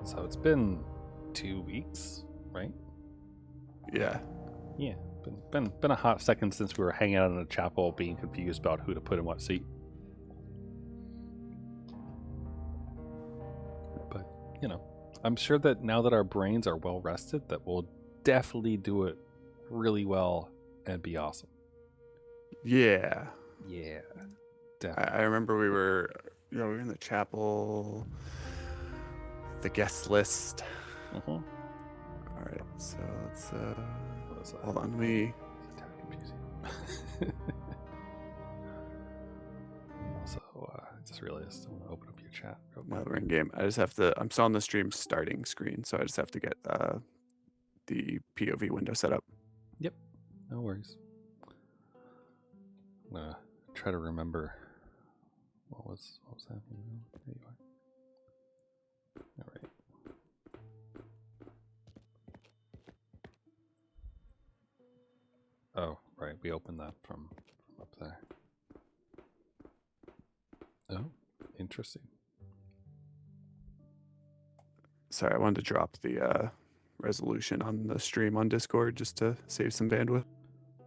So it's been 2 weeks, right? Yeah. Yeah, been a hot second since we were hanging out in a chapel, being confused about who to put in what seat. But I'm sure that now that our brains are well rested, that we'll definitely do it really well and be awesome. Yeah. Yeah, definitely. I remember we were in the chapel, the guest list. All right, so let's hold on. It's a tad confusing. Also, I just realized I'm gonna open up your chat real quick. Now that we're in game, I just have to. I'm still on the stream starting screen, so I just have to get the POV window set up. Yep, no worries. I'm gonna try to remember what was happening. There you are. All right. Oh, right. We opened that from up there. Oh, interesting. Sorry, I wanted to drop the resolution on the stream on Discord just to save some bandwidth.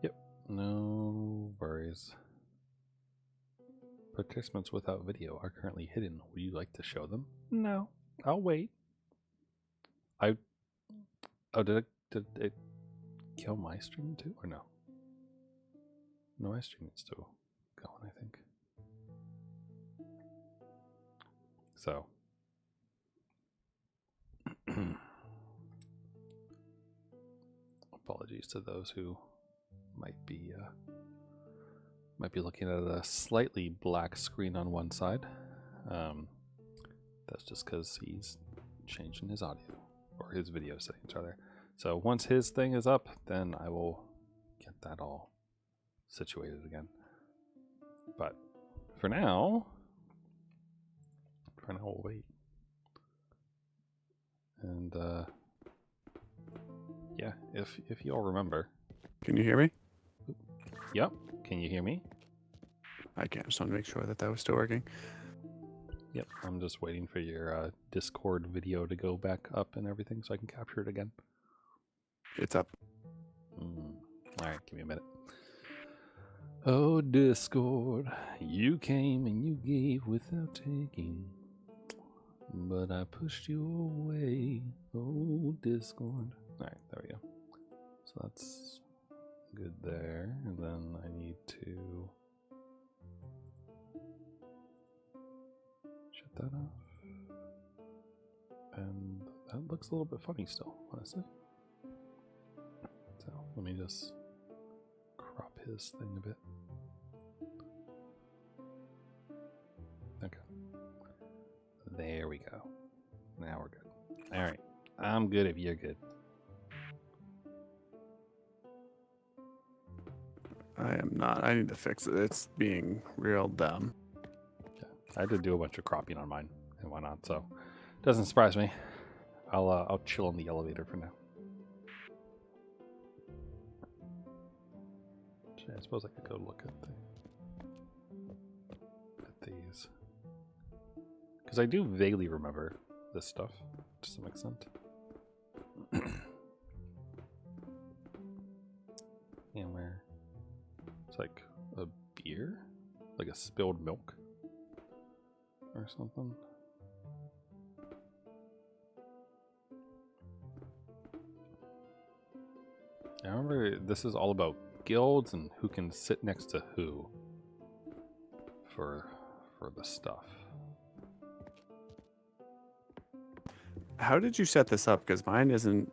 Yep, no worries. Participants without video are currently hidden. Would you like to show them? No, I'll wait. Did it kill my stream too, or no? No, my stream is still going, I think. So, apologies to those who might be looking at a slightly black screen on one side. That's just because he's changing his audio, or his video settings rather. So once his thing is up, then I will get that all situated again. But for now we'll wait. And yeah, if you all remember. Can you hear me? Yep. Can you hear me? I can. Just want to make sure that was still working. Yep. I'm just waiting for your Discord video to go back up and everything so I can capture it again. It's up. All right, give me a minute. Oh, Discord, you came and you gave without taking, but I pushed you away. Oh, Discord. All right, there we go. So that's good there. And then I need to shut that off. And that looks a little bit funny still, honestly. So let me just crop his thing a bit. Okay. There we go. Now we're good. All right. I'm good if you're good. I am not. I need to fix it. It's being real dumb. Yeah, I had to do a bunch of cropping on mine and whatnot, so it doesn't surprise me. I'll chill in the elevator for now. I suppose I could go look at these, because I do vaguely remember this stuff to some extent. And where it's like a beer, like a spilled milk or something. I remember this is all about guilds and who can sit next to who for the stuff. How did you set this up? Because mine isn't.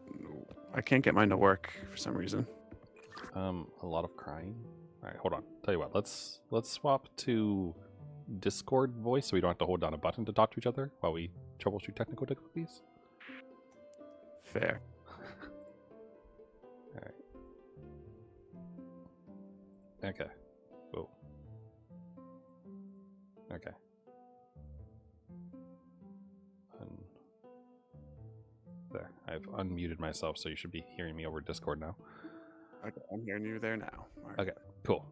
I can't get mine to work for some reason. A lot of crying. All right, hold on. Tell you what, let's swap to Discord voice so we don't have to hold down a button to talk to each other while we troubleshoot technical difficulties. Fair. All right. Okay. Whoa. Okay. There. I've unmuted myself, so you should be hearing me over Discord now. Okay, I'm hearing you there now. Right. Okay, cool.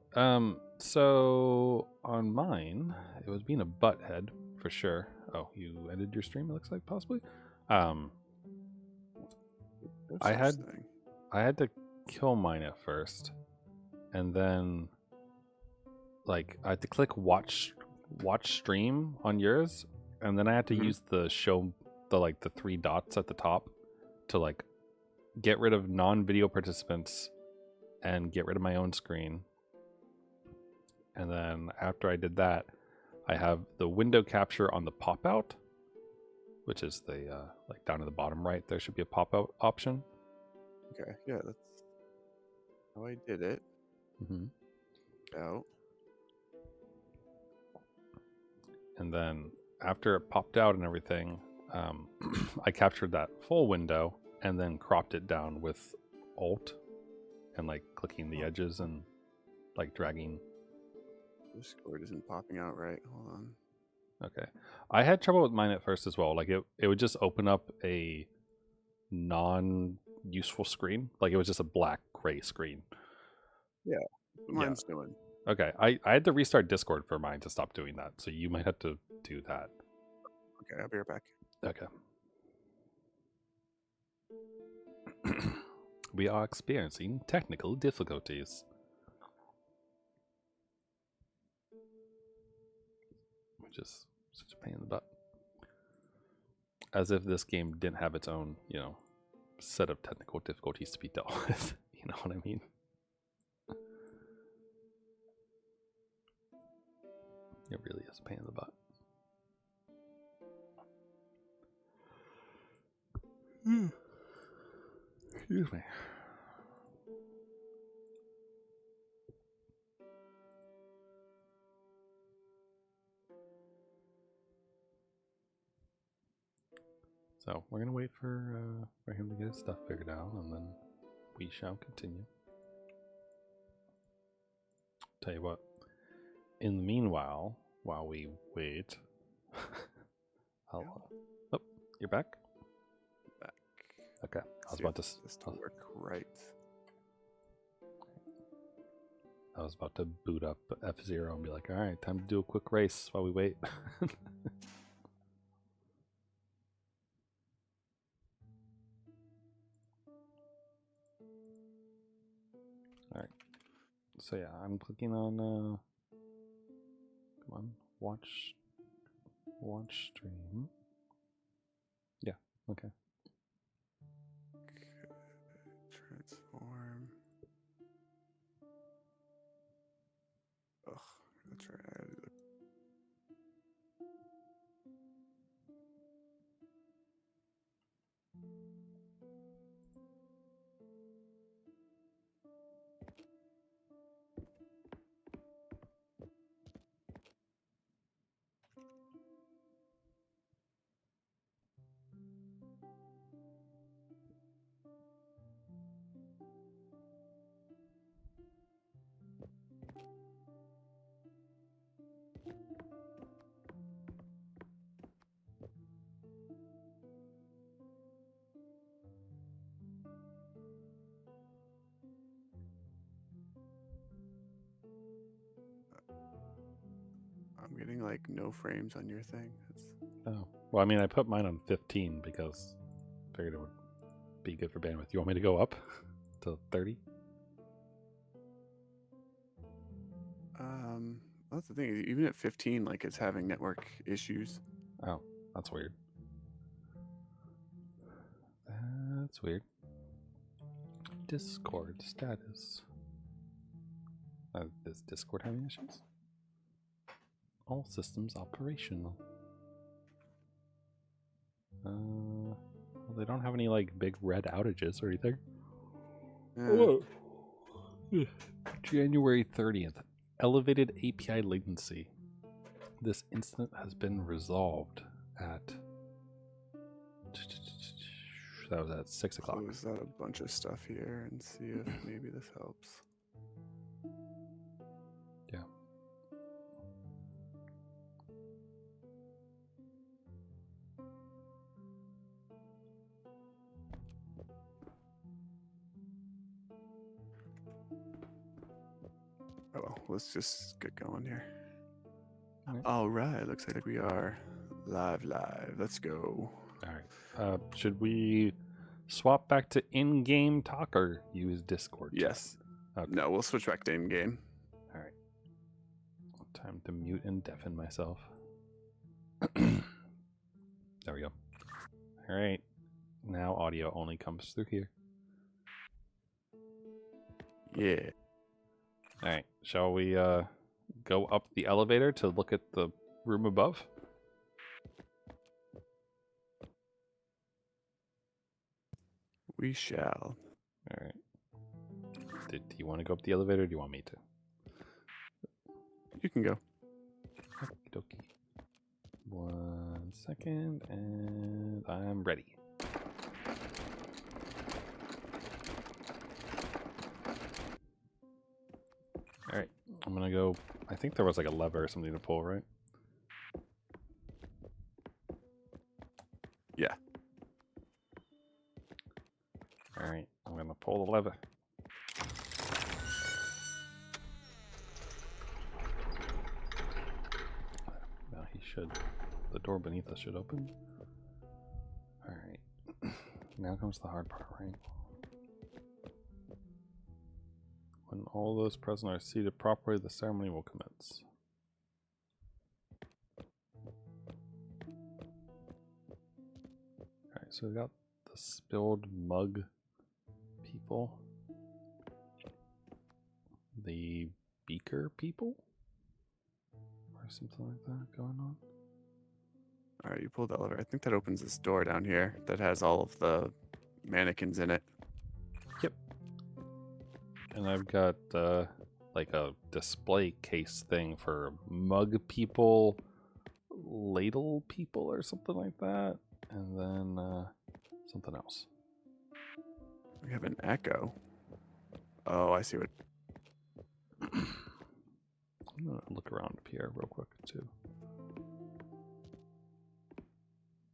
So on mine, it was being a butthead for sure. Oh, you ended your stream, it looks like, possibly? I had to kill mine at first, and then like I had to click watch stream on yours, and then I had to use the show the 3 dots at the top to like get rid of non-video participants and get rid of my own screen. And then after I did that, I have the window capture on the pop out, which is the like down at the bottom right, there should be a pop out option. Okay, yeah, that's how I did it. Out. And then after it popped out and everything, I captured that full window and then cropped it down with Alt and like clicking the edges and like dragging. Discord isn't popping out right. Hold on. Okay. I had trouble with mine at first as well. Like it would just open up a non-useful screen. Like it was just a black gray screen. Yeah, mine's doing. Okay, I had to restart Discord for mine to stop doing that, so you might have to do that. Okay, I'll be right back. Okay. We are experiencing technical difficulties. Which is such a pain in the butt. As if this game didn't have its own, set of technical difficulties to be dealt with. You know what I mean? It really is a pain in the butt. Excuse me. So we're gonna wait for him to get his stuff figured out, and then we shall continue. Tell you what. In the meanwhile, while we wait, oh, you're back. Back. Okay, I was about to. This to work right. I was about to boot up F0 and be like, "All right, time to do a quick race while we wait." All right. So yeah, I'm clicking on. Come on, watch stream. Yeah. Okay. Transform. Ugh, that's right. I gotta do I'm getting like no frames on your thing. Oh, well, I mean, I put mine on 15 because I figured it would be good for bandwidth. You want me to go up to 30? That's the thing. Even at 15, like it's having network issues. Oh, that's weird. That's weird. Discord status. Is Discord having issues? All systems operational. Well, they don't have any like big red outages or anything. Whoa. January 30th. Elevated API latency. This incident has been resolved at. That was at 6 o'clock. Close out a bunch of stuff here and see if maybe this helps. Yeah. Oh well, let's just get going here. All right. All right, looks like we are live. Let's go. All right. Should we swap back to in-game talk or use Discord chat? Yes. Okay. No, we'll switch back to in-game. All right. Time to mute and deafen myself. There we go. All right. Now audio only comes through here. Yeah. All right. Shall we go up the elevator to look at the room above? We shall. All right. Do you want to go up the elevator or do you want me to? You can go. Okie dokie. 1 second, and I'm ready. All right, I'm gonna go. I think there was like a lever or something to pull, right? Yeah. All right, I'm gonna pull the lever. Now he should. The door beneath us should open. All right. Now comes the hard part, right? When all those present are seated properly, the ceremony will commence. Alright, so we got the spilled mug people. The beaker people? Or something like that going on. Alright, you pulled the elevator. I think that opens this door down here that has all of the mannequins in it. Yep. And I've got like a display case thing for mug people, ladle people, or something like that. And then something else. We have an echo. Oh, I see what. I'm gonna look around up here real quick too.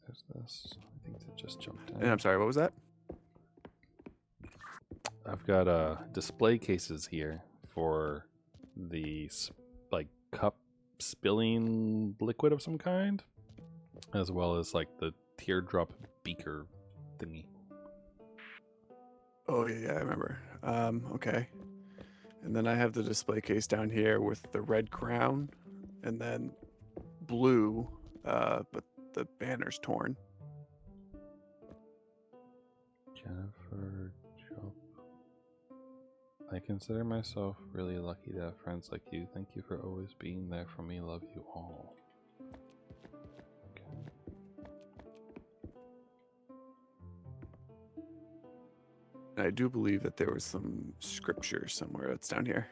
There's this. I think that just jumped in. And I'm sorry, what was that? I've got display cases here for the like cup spilling liquid of some kind, as well as like the teardrop beaker thingy. Oh yeah, I remember. Okay. And then I have the display case down here with the red crown, and then blue, but the banner's torn. Jennifer Job. I consider myself really lucky to have friends like you. Thank you for always being there for me. Love you all. And I do believe that there was some scripture somewhere that's down here.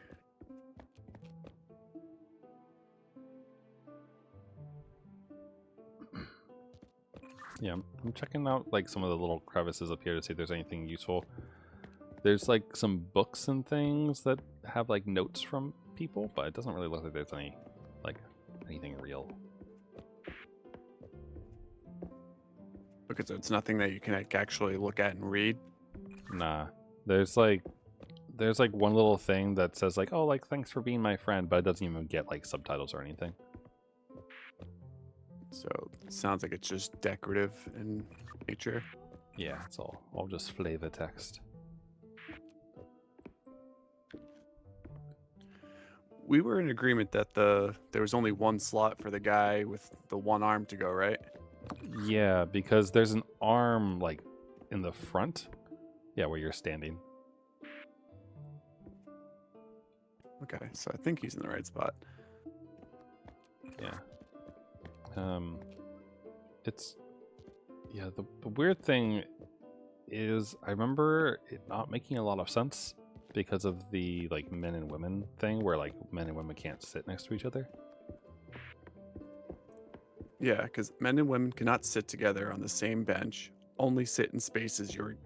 Yeah, I'm checking out like some of the little crevices up here to see if there's anything useful. There's like some books and things that have like notes from people, but it doesn't really look like there's any like anything real. Okay, so it's nothing that you can like, actually look at and read. Nah, there's like one little thing that says like, oh, like thanks for being my friend, but it doesn't even get like subtitles or anything. So it sounds like it's just decorative in nature. Yeah, it's all just flavor text. We were in agreement that there was only one slot for the guy with the one arm to go, right? Yeah, because there's an arm like in the front. Yeah, where you're standing. Okay, so I think he's in the right spot. Yeah. It's yeah, the weird thing is I remember it not making a lot of sense because of the like men and women thing where like men and women can't sit next to each other. Yeah, because men and women cannot sit together on the same bench, only sit in spaces your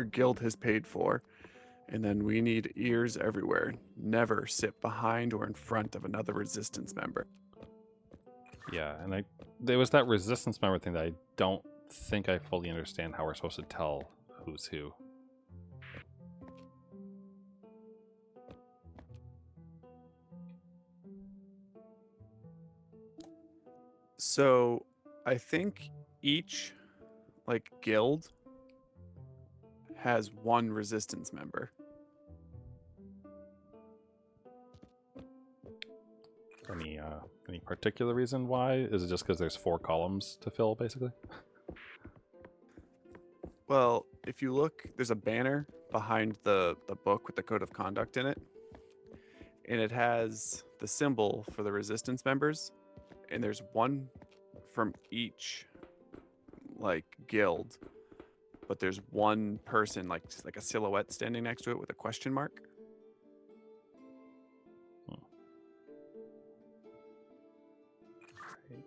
guild has paid for. And then we need ears everywhere. Never sit behind or in front of another resistance member. Yeah, and there was that resistance member thing that I don't think I fully understand how we're supposed to tell who's who. So I think each like guild has one resistance member. Any particular reason why? Is it just because there's 4 columns to fill, basically? Well, if you look, there's a banner behind the book with the code of conduct in it, and it has the symbol for the resistance members, and there's one from each like guild, but there's one person like a silhouette standing next to it with a question mark. Right.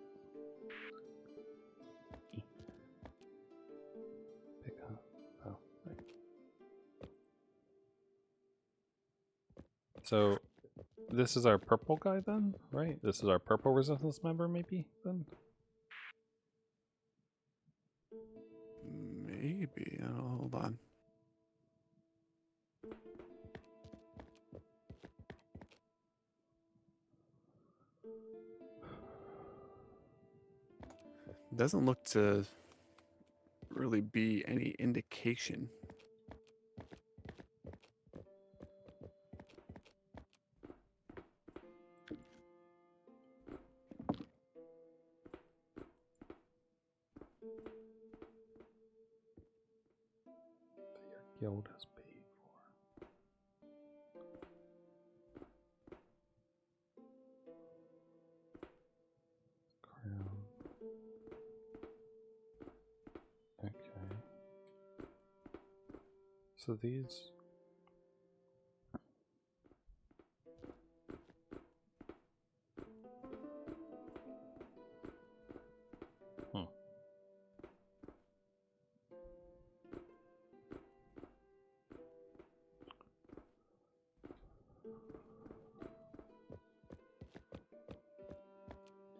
Pick up. Oh, right. So this is our purple guy then, right? This is our purple resistance member, maybe then. Maybe. Oh, hold on. Doesn't look to really be any indication. That your guild has paid for. Crown. Okay. So these.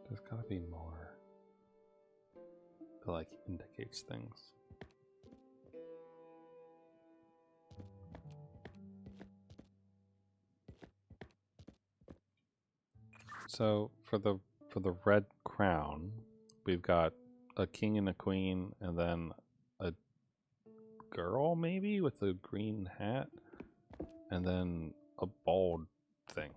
There's gotta be more that like indicates things. So for the red crown, we've got a king and a queen, and then a girl maybe with a green hat, and then a bald thing.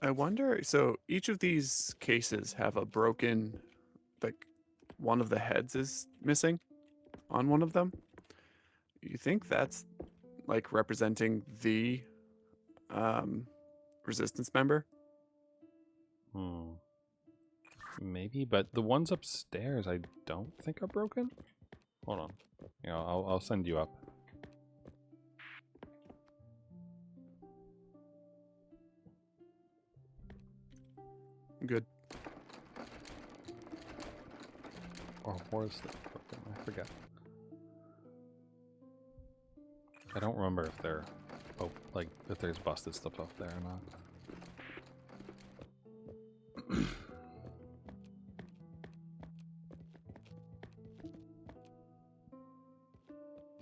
I wonder, so each of these cases have a broken, like one of the heads is missing on one of them. You think that's like representing the resistance member? Maybe, but the ones upstairs I don't think are broken. Hold on. Yeah, I'll send you up. Good. Or was it broken? I forget. I don't remember if they're, like if there's busted stuff up there or not.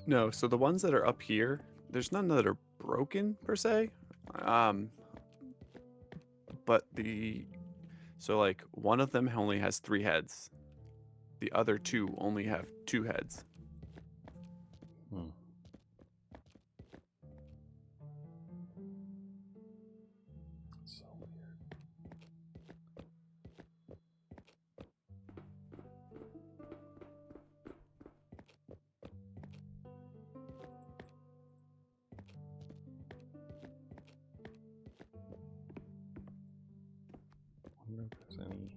No, so the ones that are up here, there's none that are broken per se. But so like one of them only has 3 heads. The other 2 only have 2 heads. So weird. Wonder if there's any.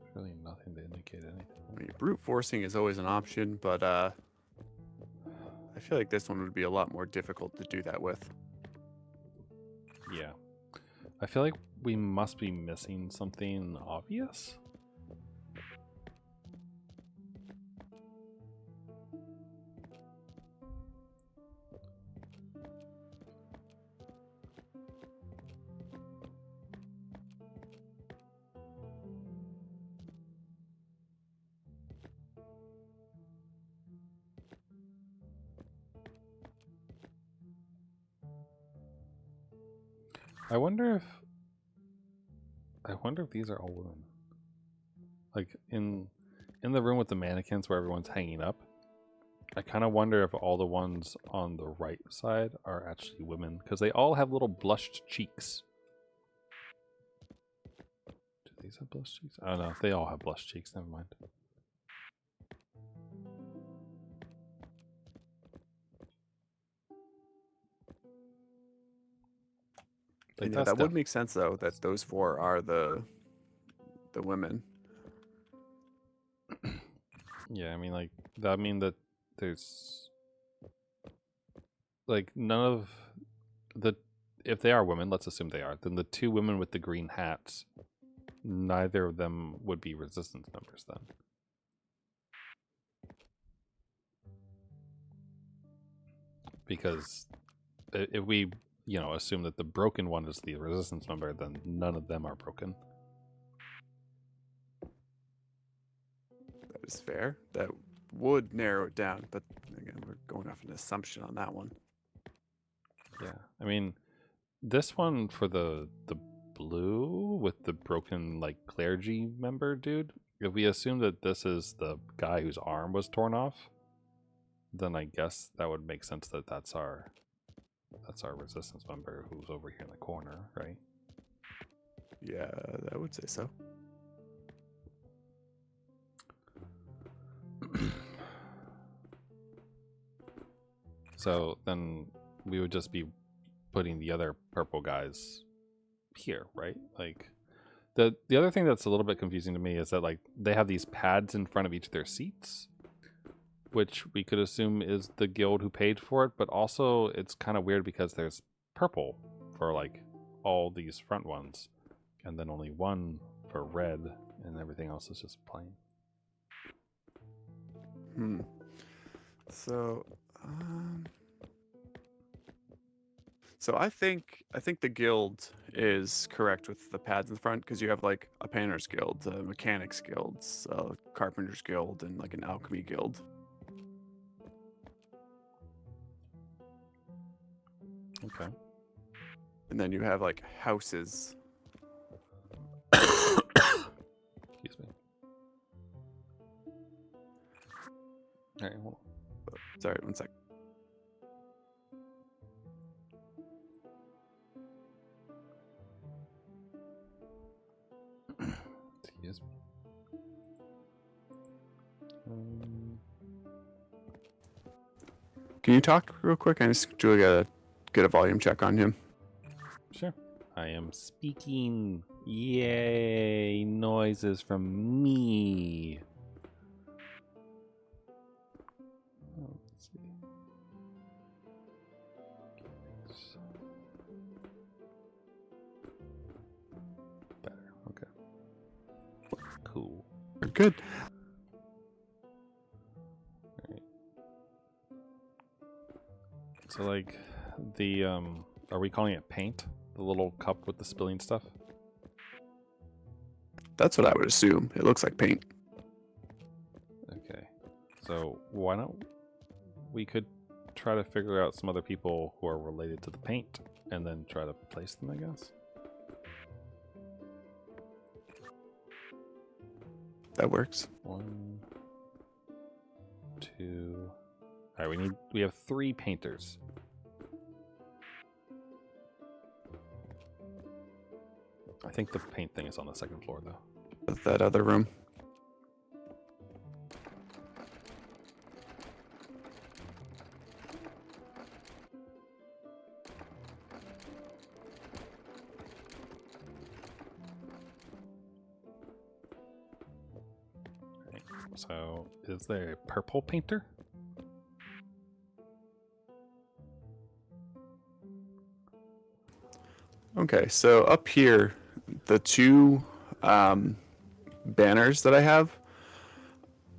There's really nothing to indicate anything. I mean, brute forcing is always an option, but I feel like this one would be a lot more difficult to do that with. Yeah. I feel like we must be missing something obvious. I wonder if these are all women. Like in the room with the mannequins where everyone's hanging up. I kind of wonder if all the ones on the right side are actually women because they all have little blushed cheeks. Do these have blushed cheeks? I don't know. They all have blushed cheeks. Never mind. Like, And yeah, that would make sense though that those 4 are the women. Yeah, I mean, like that mean that there's like none of the, if they are women, let's assume they are, then the 2 women with the green hats, neither of them would be resistance members then. Because if we, assume that the broken one is the resistance member, then none of them are broken. That is fair. That would narrow it down, but again, we're going off an assumption on that one. Yeah, I mean, this one for the blue with the broken like clergy member dude, if we assume that this is the guy whose arm was torn off, then I guess that would make sense that that's our resistance member who's over here in the corner, right? Yeah, I would say so. So then we would just be putting the other purple guys here, right? Like the other thing that's a little bit confusing to me is that like they have these pads in front of each of their seats, which we could assume is the guild who paid for it, but also it's kind of weird because there's purple for like all these front ones and then only one for red and everything else is just plain. So I think the guild is correct with the pads in the front because you have like a painter's guild, a mechanics guild, a carpenter's guild, and like an alchemy guild. Okay. And then you have like houses. Excuse me. All right, hold on. Sorry, one sec. Excuse me. Can you talk real quick? I just Julie gotta get a volume check on him. Sure. I am speaking. Yay! Noises from me. Oh, let's see. Better. Okay. Cool. Good. All right. So like the are we calling it paint? The little cup with the spilling stuff? That's what I would assume. It looks like paint. Okay. So why don't we could try to figure out some other people who are related to the paint and then try to place them, I guess. That works. 1, 2. All right, we have 3 painters. I think the paint thing is on the second floor though. That other room. Right. So, is there a purple painter? Okay, so up here, the 2 banners that I have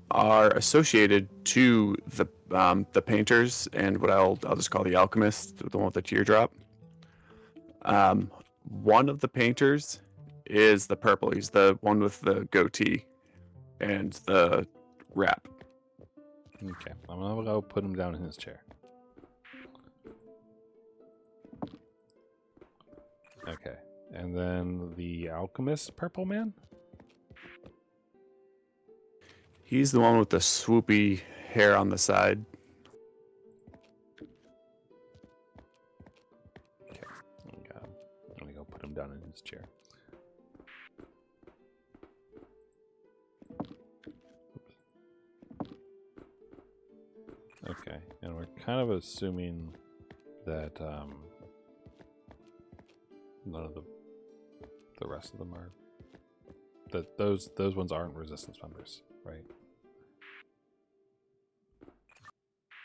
are associated to the painters and what I'll just call the alchemist, the one with the teardrop. One of the painters is the purple. He's the one with the goatee and the wrap. Okay, I'm gonna go put him down in his chair. Okay, And then the alchemist purple man? He's the one with the swoopy hair on the side. Okay. Let me go put him down in his chair. Okay, and we're kind of assuming that none of the rest of them are, that those ones aren't resistance members, right?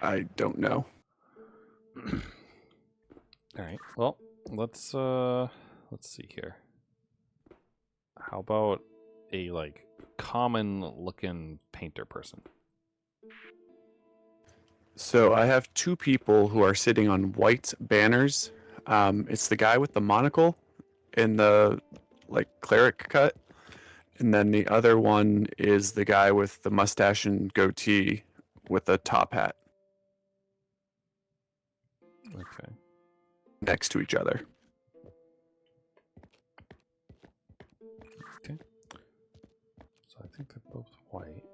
I don't know. All right. Well, let's see here. How about a like common looking painter person? So I have two people who are sitting on white banners. It's the guy with the monocle and the like cleric cut, and then the other one is the guy with the mustache and goatee with a top hat Okay. next to each other. Okay. So I think they're both white.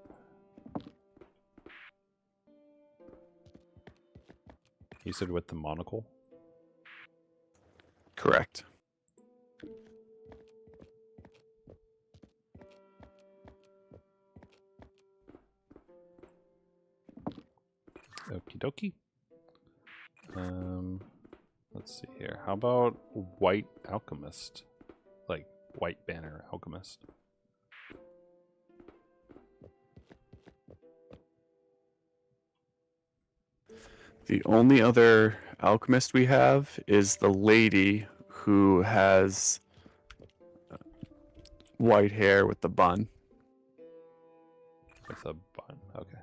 You said with the monocle? Correct. Okie dokie. Let's see here. How about white alchemist? Like white banner alchemist. The only other alchemist we have is the lady who has white hair with the bun. With a bun. Okay.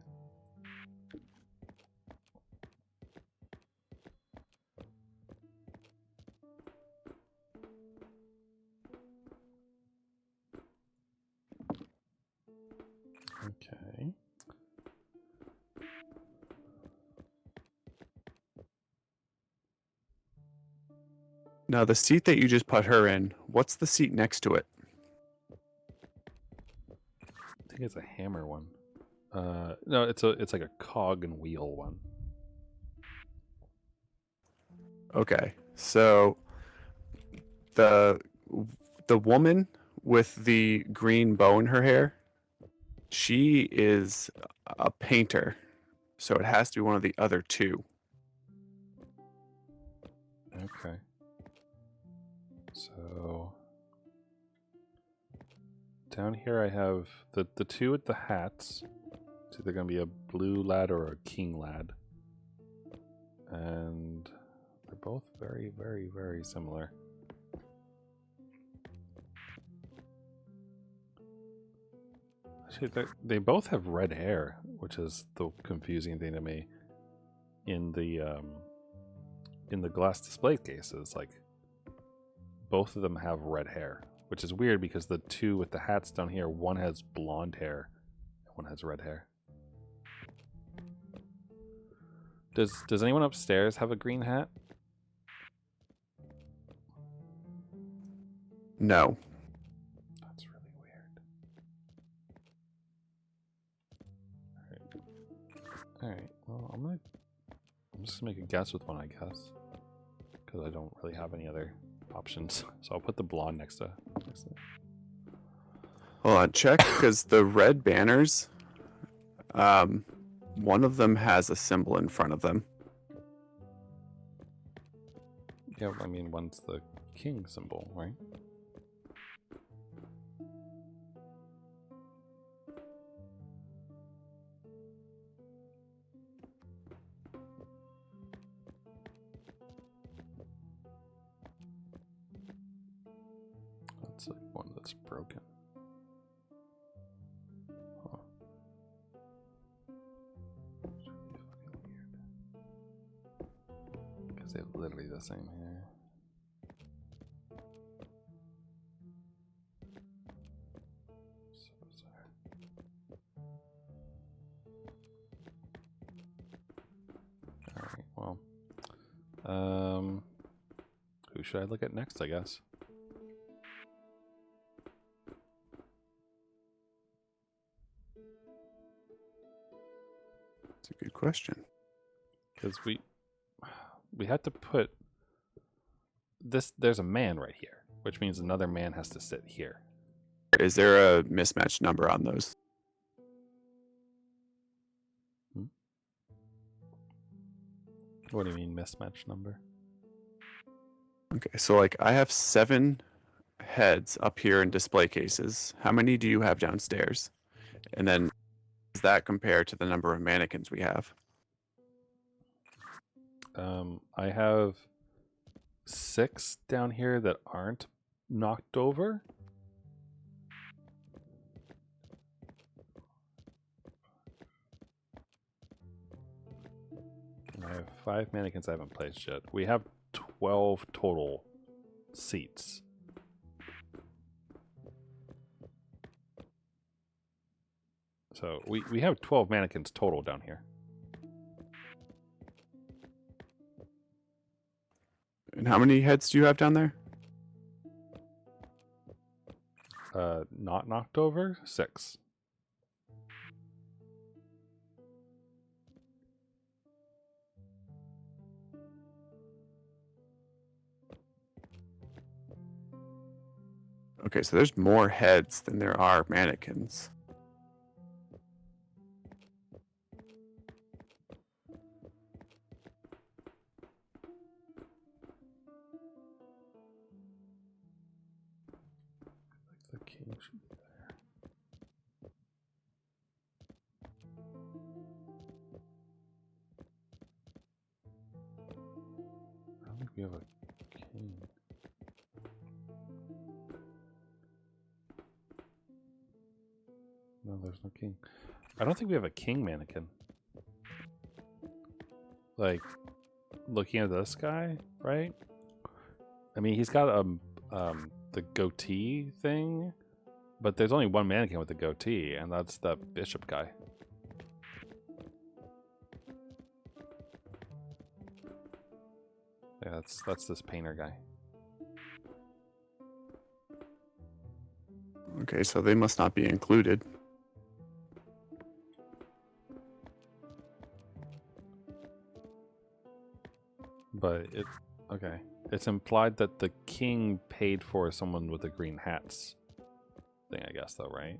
Okay. Now, the seat that you just put her in, what's the seat next to it? I think it's a hammer one. No, it's like a cog and wheel one. Okay, so the woman with the green bow in her hair, she is a painter, so it has to be one of the other two. Okay. So down here I have the two with the hats. It's either gonna be a blue lad or a king lad. And they're both very, very, very similar. Actually, they both have red hair, which is the confusing thing to me. In the glass display cases, like both of them have red hair, which is weird because the two with the hats down here, one has blonde hair, and one has red hair. Does anyone upstairs have a green hat? No. That's really weird. All right. Well, I'm just gonna make a guess with one, I guess, because I don't really have any other options. So I'll put the blonde next to it. Hold on, check, because the red banners, one of them has a symbol in front of them. Yeah, I mean, one's the king symbol, right? That's like one that's broken. Huh. It's really fucking weird. Because they have literally the same hair. So bizarre. Alright, well. Who should I look at next, I guess? It's a good question. Because we had to put this. There's a man right here, which means another man has to sit here. Is there a mismatched number on those? What do you mean mismatch number? Okay, so like I have 7 heads up here in display cases. How many do you have downstairs? And then does that compare to the number of mannequins we have? I have 6 down here that aren't knocked over. And I have 5 mannequins I haven't placed yet. We have 12 total seats. So we have 12 mannequins total down here. And how many heads do you have down there? Not knocked over, 6. Okay, so there's more heads than there are mannequins. The king should be there. I don't think we have a king. No, there's no king. I don't think we have a king mannequin. Like, looking at this guy, right? I mean, he's got the goatee thing, but there's only one mannequin with a goatee, and that's the bishop guy. Yeah, that's this painter guy. Okay, so they must not be included. But okay. It's implied that the king paid for someone with the green hats thing, I guess, though, right?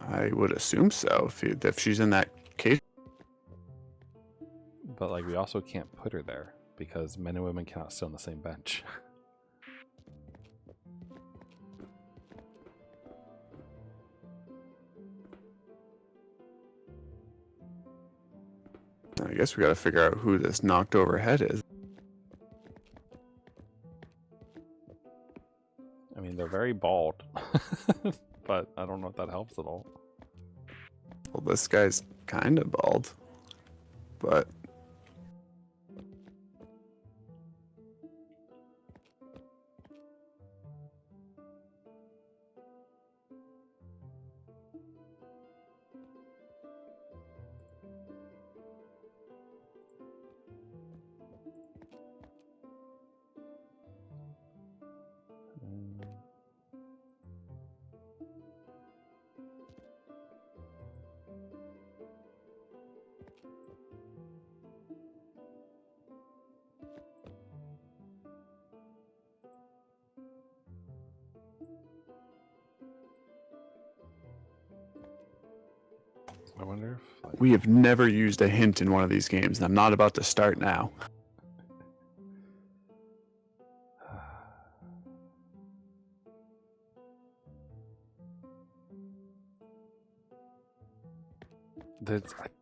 I would assume so if she's in that case. But like, we also can't put her there because men and women cannot sit on the same bench. I guess we got to figure out who this knocked over head is. I mean, they're very bald, but I don't know if that helps at all. Well, this guy's kind of bald, but I wonder if like, we have never used a hint in one of these games, and I'm not about to start now.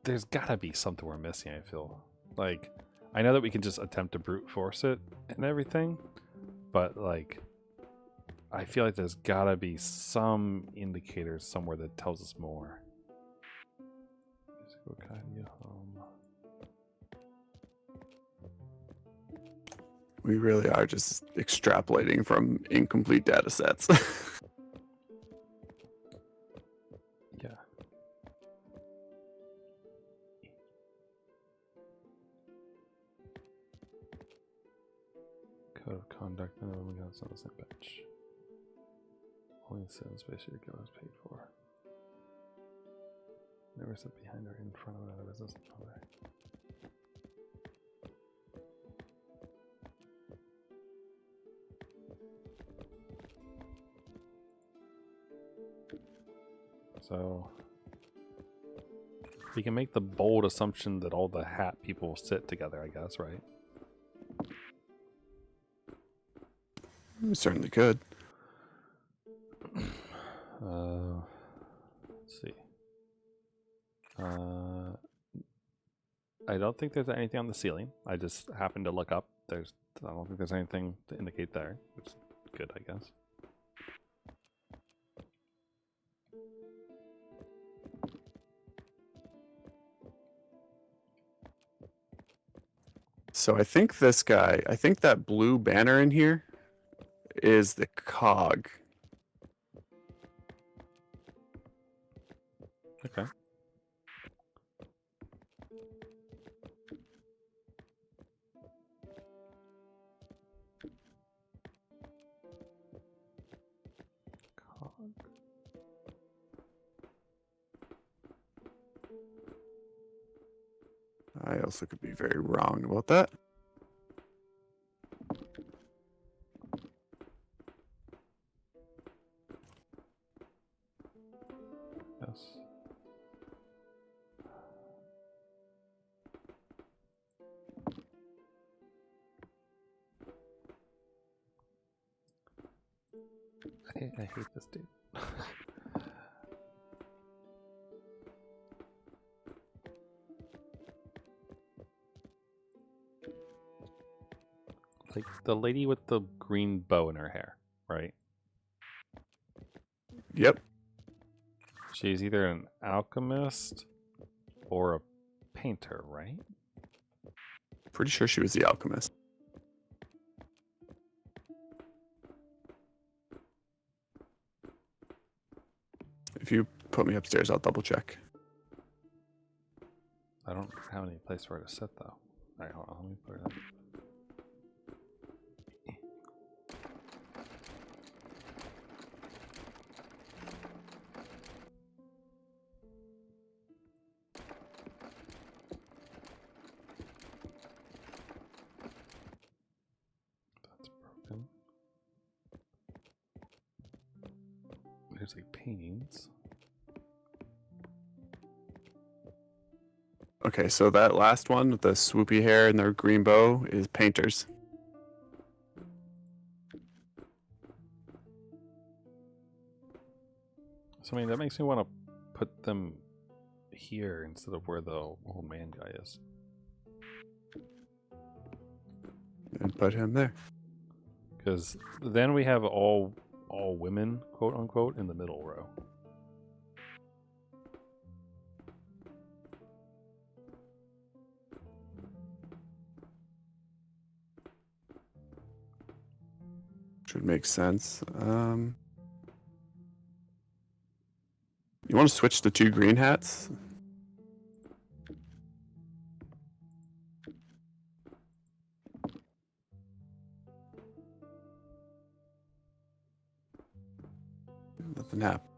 there's gotta be something we're missing. I feel like I know that we can just attempt to brute force it and everything, but like I feel like there's gotta be some indicator somewhere that tells us more. We really are just extrapolating from incomplete data sets. Yeah. Code of conduct. No, we got on the same bench. Only sit in space your girl is paid for. Never sit behind or in front of another business owner. So we can make the bold assumption that all the hat people will sit together, I guess, right? We certainly could. Let's see. I don't think there's anything on the ceiling. I just happened to look up. I don't think there's anything to indicate there, which is good, I guess. So I think this guy, I think that blue banner in here is the cog. Okay. Cog. I also could be very wrong about that. Yes. I hate this dude. Like the lady with the green bow in her hair, right? Yep. She's either an alchemist or a painter, right? Pretty sure she was the alchemist. If you put me upstairs, I'll double check. I don't have any place for her to sit though. Alright, hold on, let me put her up. That's broken. There's like paintings. Okay, so that last one with the swoopy hair and their green bow is painters. So I mean that makes me want to put them here instead of where the old man guy is. And put him there. Because then we have all women, quote unquote, in the middle row. Should make sense. You want to switch to 2 green hats? Nothing happened.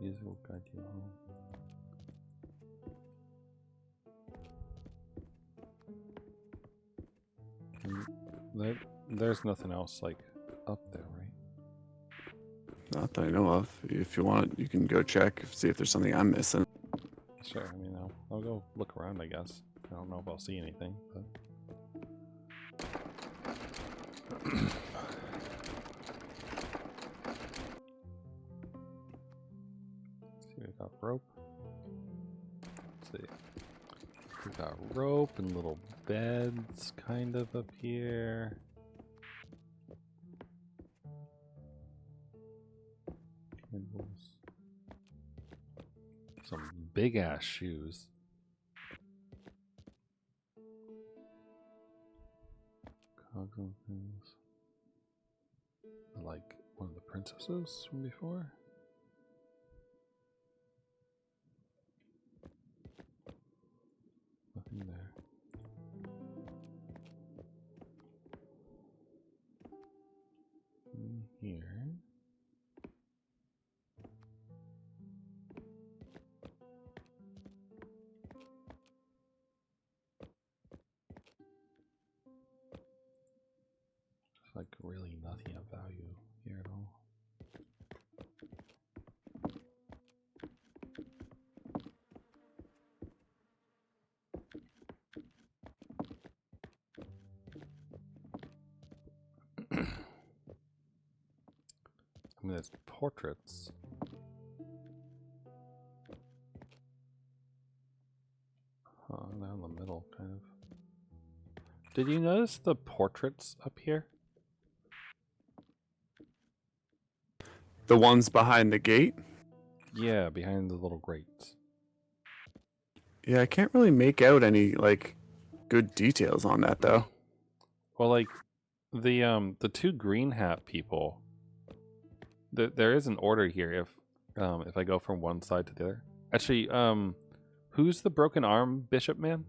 Music will guide you home. And there's nothing else like up there, right? Not that I know of. If you want, you can go check, see if there's something I'm missing. Sure, I mean, I'll go look around, I guess. I don't know if I'll see anything, but... See, we got rope. Let's see. We got rope and little beds kind of up here. Candles. Some big ass shoes. Cogs and things. Like one of the princesses from before. Nothing there. like really nothing of value here at all. I mean, it's portraits. Down the middle, kind of. Did you notice the portraits up here? The ones behind the gate? Yeah, behind the little grates. Yeah, I can't really make out any, like, good details on that, though. Well, like, the two green hat people, there is an order here if I go from one side to the other. Actually, who's the broken arm bishop man?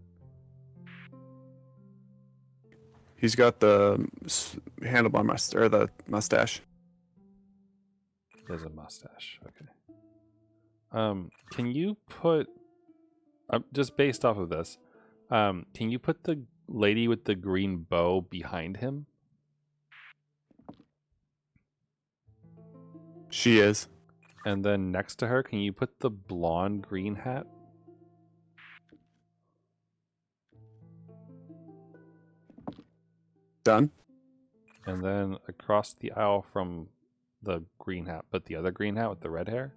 He's got the handlebar or the mustache. There's a mustache. Okay. Can you put just based off of this? Can you put the lady with the green bow behind him? She is. And then next to her, can you put the blonde green hat? Done. And then across the aisle from the green hat, put the other green hat with the red hair?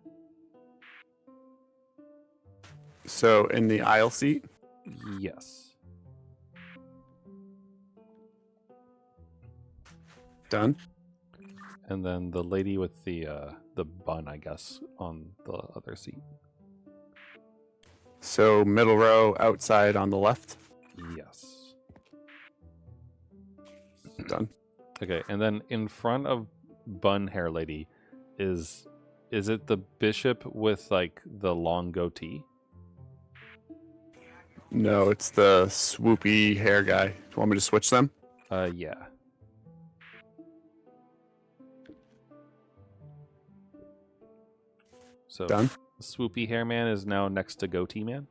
So in the aisle seat? Yes. Done. And then the lady with the bun, I guess, on the other seat. So middle row outside on the left? Yes. Done. Okay, and then in front of bun hair lady is it the bishop with like the long goatee? No, it's the swoopy hair guy. Do you want me to switch them? Yeah. So Done. swoopy hair man is now next to goatee man.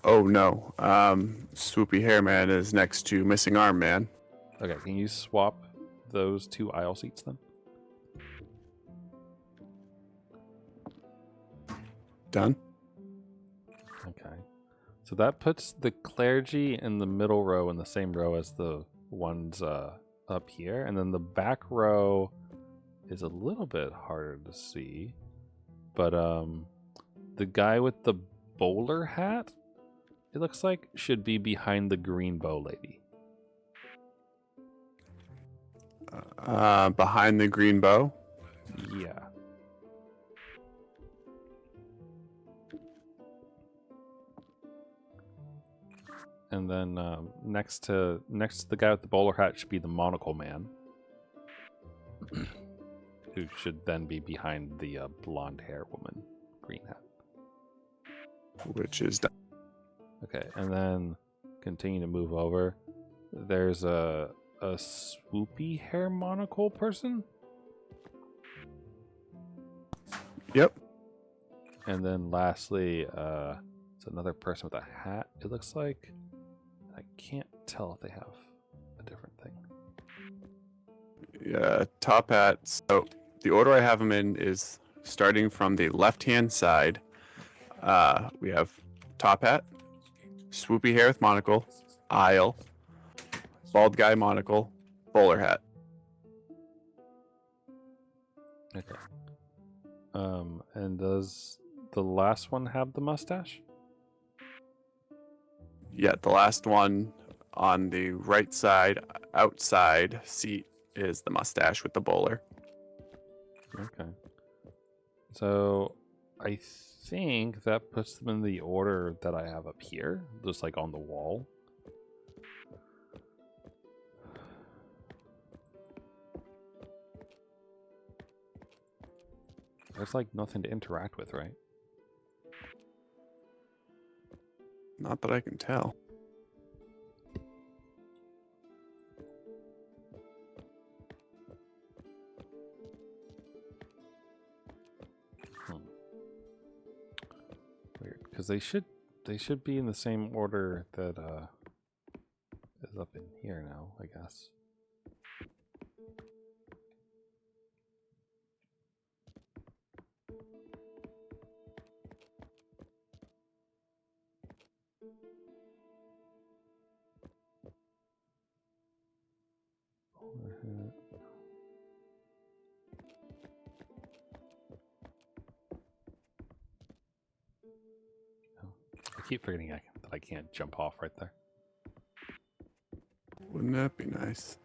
Oh no. Swoopy hair man is next to missing arm man. Okay, can you swap those two aisle seats then? Done. Okay. So that puts the clergy in the middle row in the same row as the ones up here. And then the back row is a little bit harder to see. But the guy with the bowler hat, it looks like, should be behind the green bow lady. Behind the green bow? Yeah. And then next to the guy with the bowler hat should be the monocle man, who should then be behind the blonde hair woman, green hat. Which is done. Okay, and then continue to move over. There's a swoopy hair monocle person. Yep. And then lastly, it's another person with a hat, it looks like. I can't tell if they have a different thing. Yeah, top hat. So the order I have them in is starting from the left-hand side. We have top hat, swoopy hair with monocle, aisle, bald guy monocle, bowler hat. Okay. And does the last one have the mustache? Yeah, the last one on the right side, outside seat, is the mustache with the bowler. Okay. So I think that puts them in the order that I have up here, just like on the wall. There's like nothing to interact with, right? Not that I can tell. Weird, because they should be in the same order that is up in here now, I guess. I keep forgetting that I can't jump off right there. Wouldn't that be nice?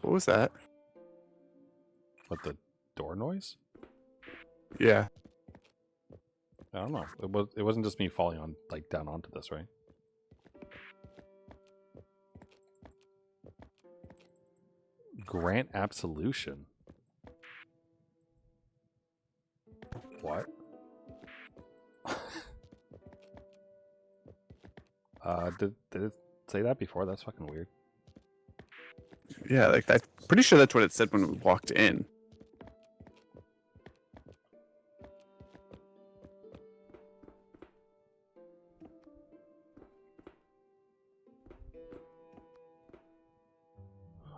What was that? What, the door noise? Yeah. I don't know. It wasn't just me falling on down onto this, right? Grant absolution. What? Did it say that before? That's fucking weird. Yeah, like I'm pretty sure that's what it said when we walked in.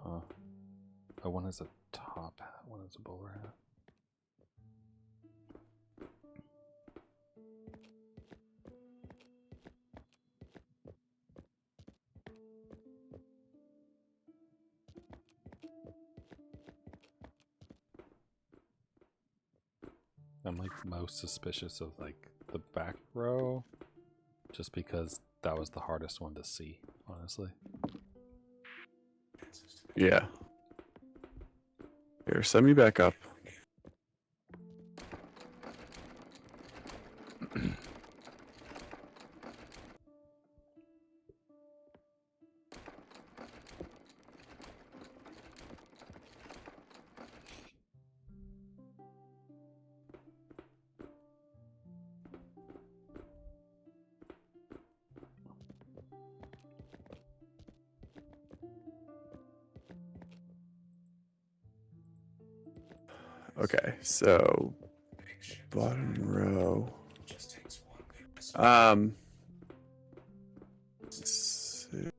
Huh. Oh, one is a top hat, one is a bowler hat. I'm like most suspicious of like the back row, just because that was the hardest one to see, honestly. Yeah. Here, send me back up. Okay, so bottom row. Let's see.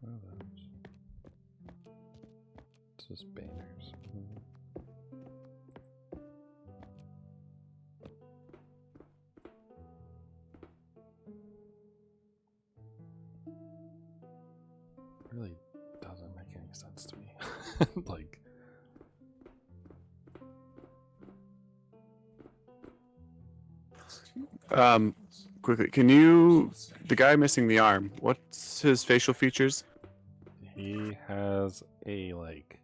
What are those? It's just banners. Really doesn't make any sense to me. Like, Quickly, the guy missing the arm, what's his facial features? he has a like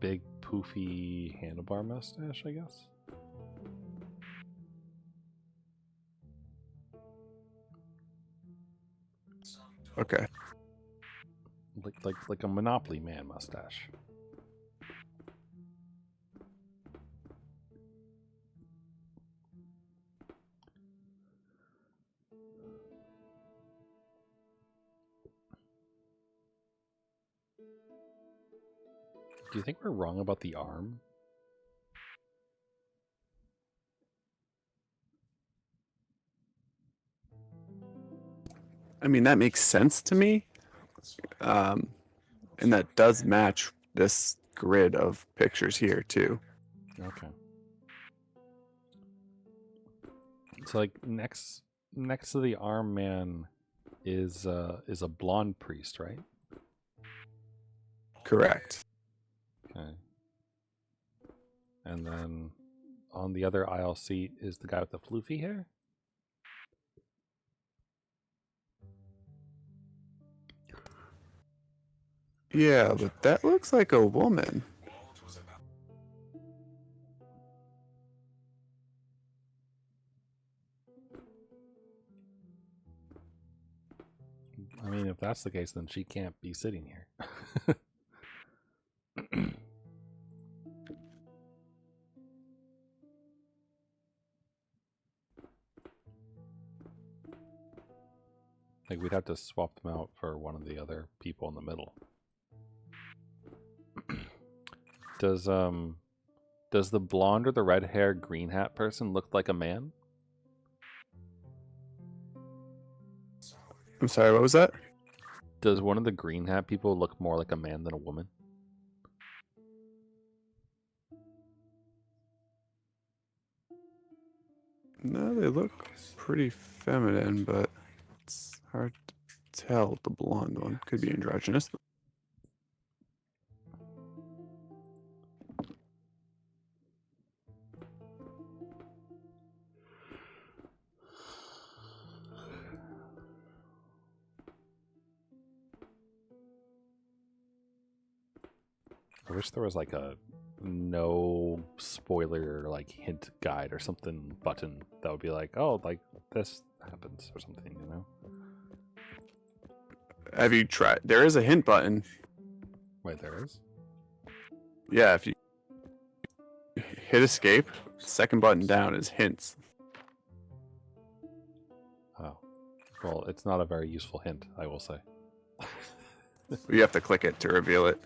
big poofy handlebar mustache, I guess. Okay. Like a Monopoly Man mustache. Do you think we're wrong about the arm? I mean, that makes sense to me. And that does match this grid of pictures here, too. Okay. So like next to the arm man is a blonde priest, right? Correct. Okay. And And then on the other aisle seat is the guy with the floofy hair. Yeah, but that looks like a woman. I mean, if that's the case, then she can't be sitting here. Like, we'd have to swap them out for one of the other people in the middle. Does the blonde or the red hair green hat person look like a man? I'm sorry, what was that? Does one of the green hat people look more like a man than a woman? No, they look pretty feminine, but it's hard to tell. The blonde one could be androgynous. I wish there was like a no spoiler like hint guide or something button that would be like, oh, like this happens or something, you know? Have you tried? There is a hint button. Wait, there is? Yeah, if you hit escape, second button down is hints. Oh. Well, it's not a very useful hint, I will say. You have to click it to reveal it.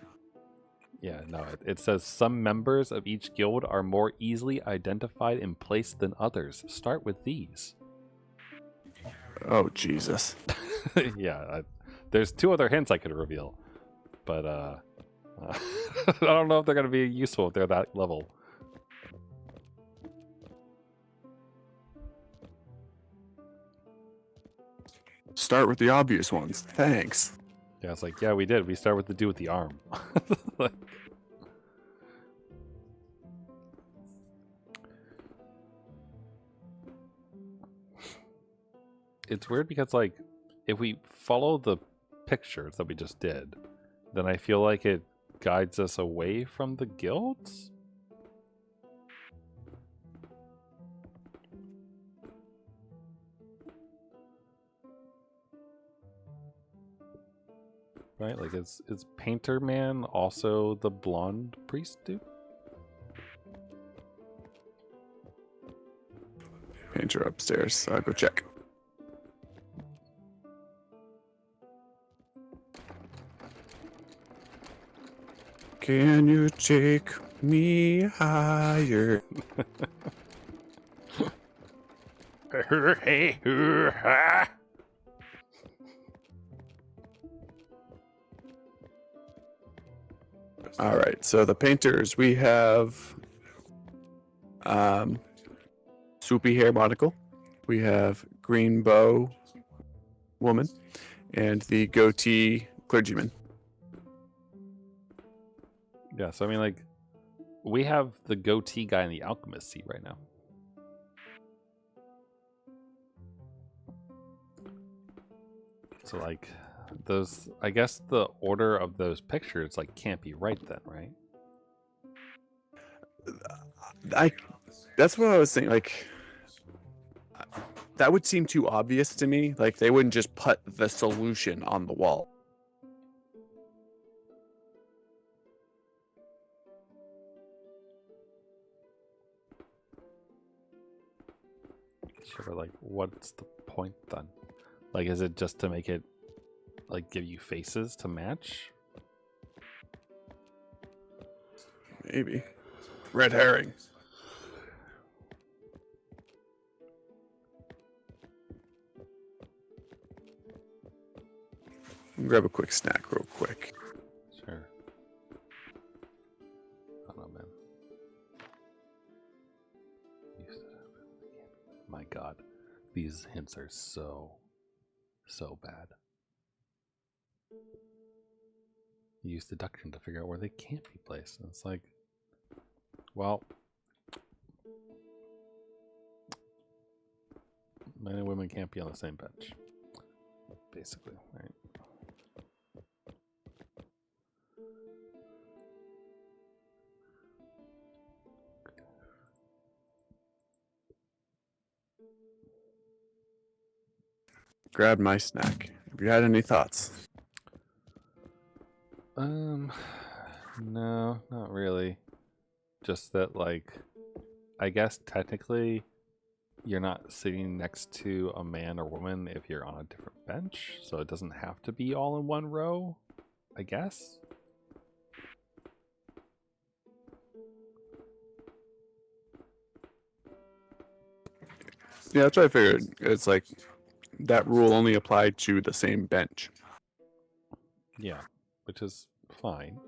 Yeah, no, it says some members of each guild are more easily identified in place than others. Start with these. Oh, Jesus. Yeah, there's two other hints I could reveal, but I don't know if they're going to be useful if they're that level. Start with the obvious ones. Thanks. Yeah, it's like, yeah, we did. We start with the dude with the arm. Like, it's weird because, like, if we follow the pictures that we just did, then I feel like it guides us away from the guilds. Right? Like, is Painter Man also the blonde priest dude? Painter upstairs. Go check. Can you take me higher? All right, so the painters, we have Swoopy Hair Monocle, we have Green Bow Woman, and the Goatee Clergyman. Yeah, so I mean, like, we have the goatee guy in the alchemist seat right now. So, like, those, I guess the order of those pictures, like, can't be right then, right? That's what I was thinking, like, that would seem too obvious to me. Like, they wouldn't just put the solution on the wall. Sure, but, like, what's the point then? Like, is it just to make it, like, give you faces to match? Maybe. Red herring. Grab a quick snack real quick. Sure. I don't know, man. My God, these hints are so bad. You use deduction to figure out where they can't be placed. And it's like, well, Men and women can't be on the same bench. Basically, right? Grab my snack. Have you had any thoughts? No, not really. Just that, like, I guess technically you're not sitting next to a man or woman if you're on a different bench, so it doesn't have to be all in one row, I guess. Yeah, that's what I figured. It's like that rule only applied to the same bench. Yeah, which is fine.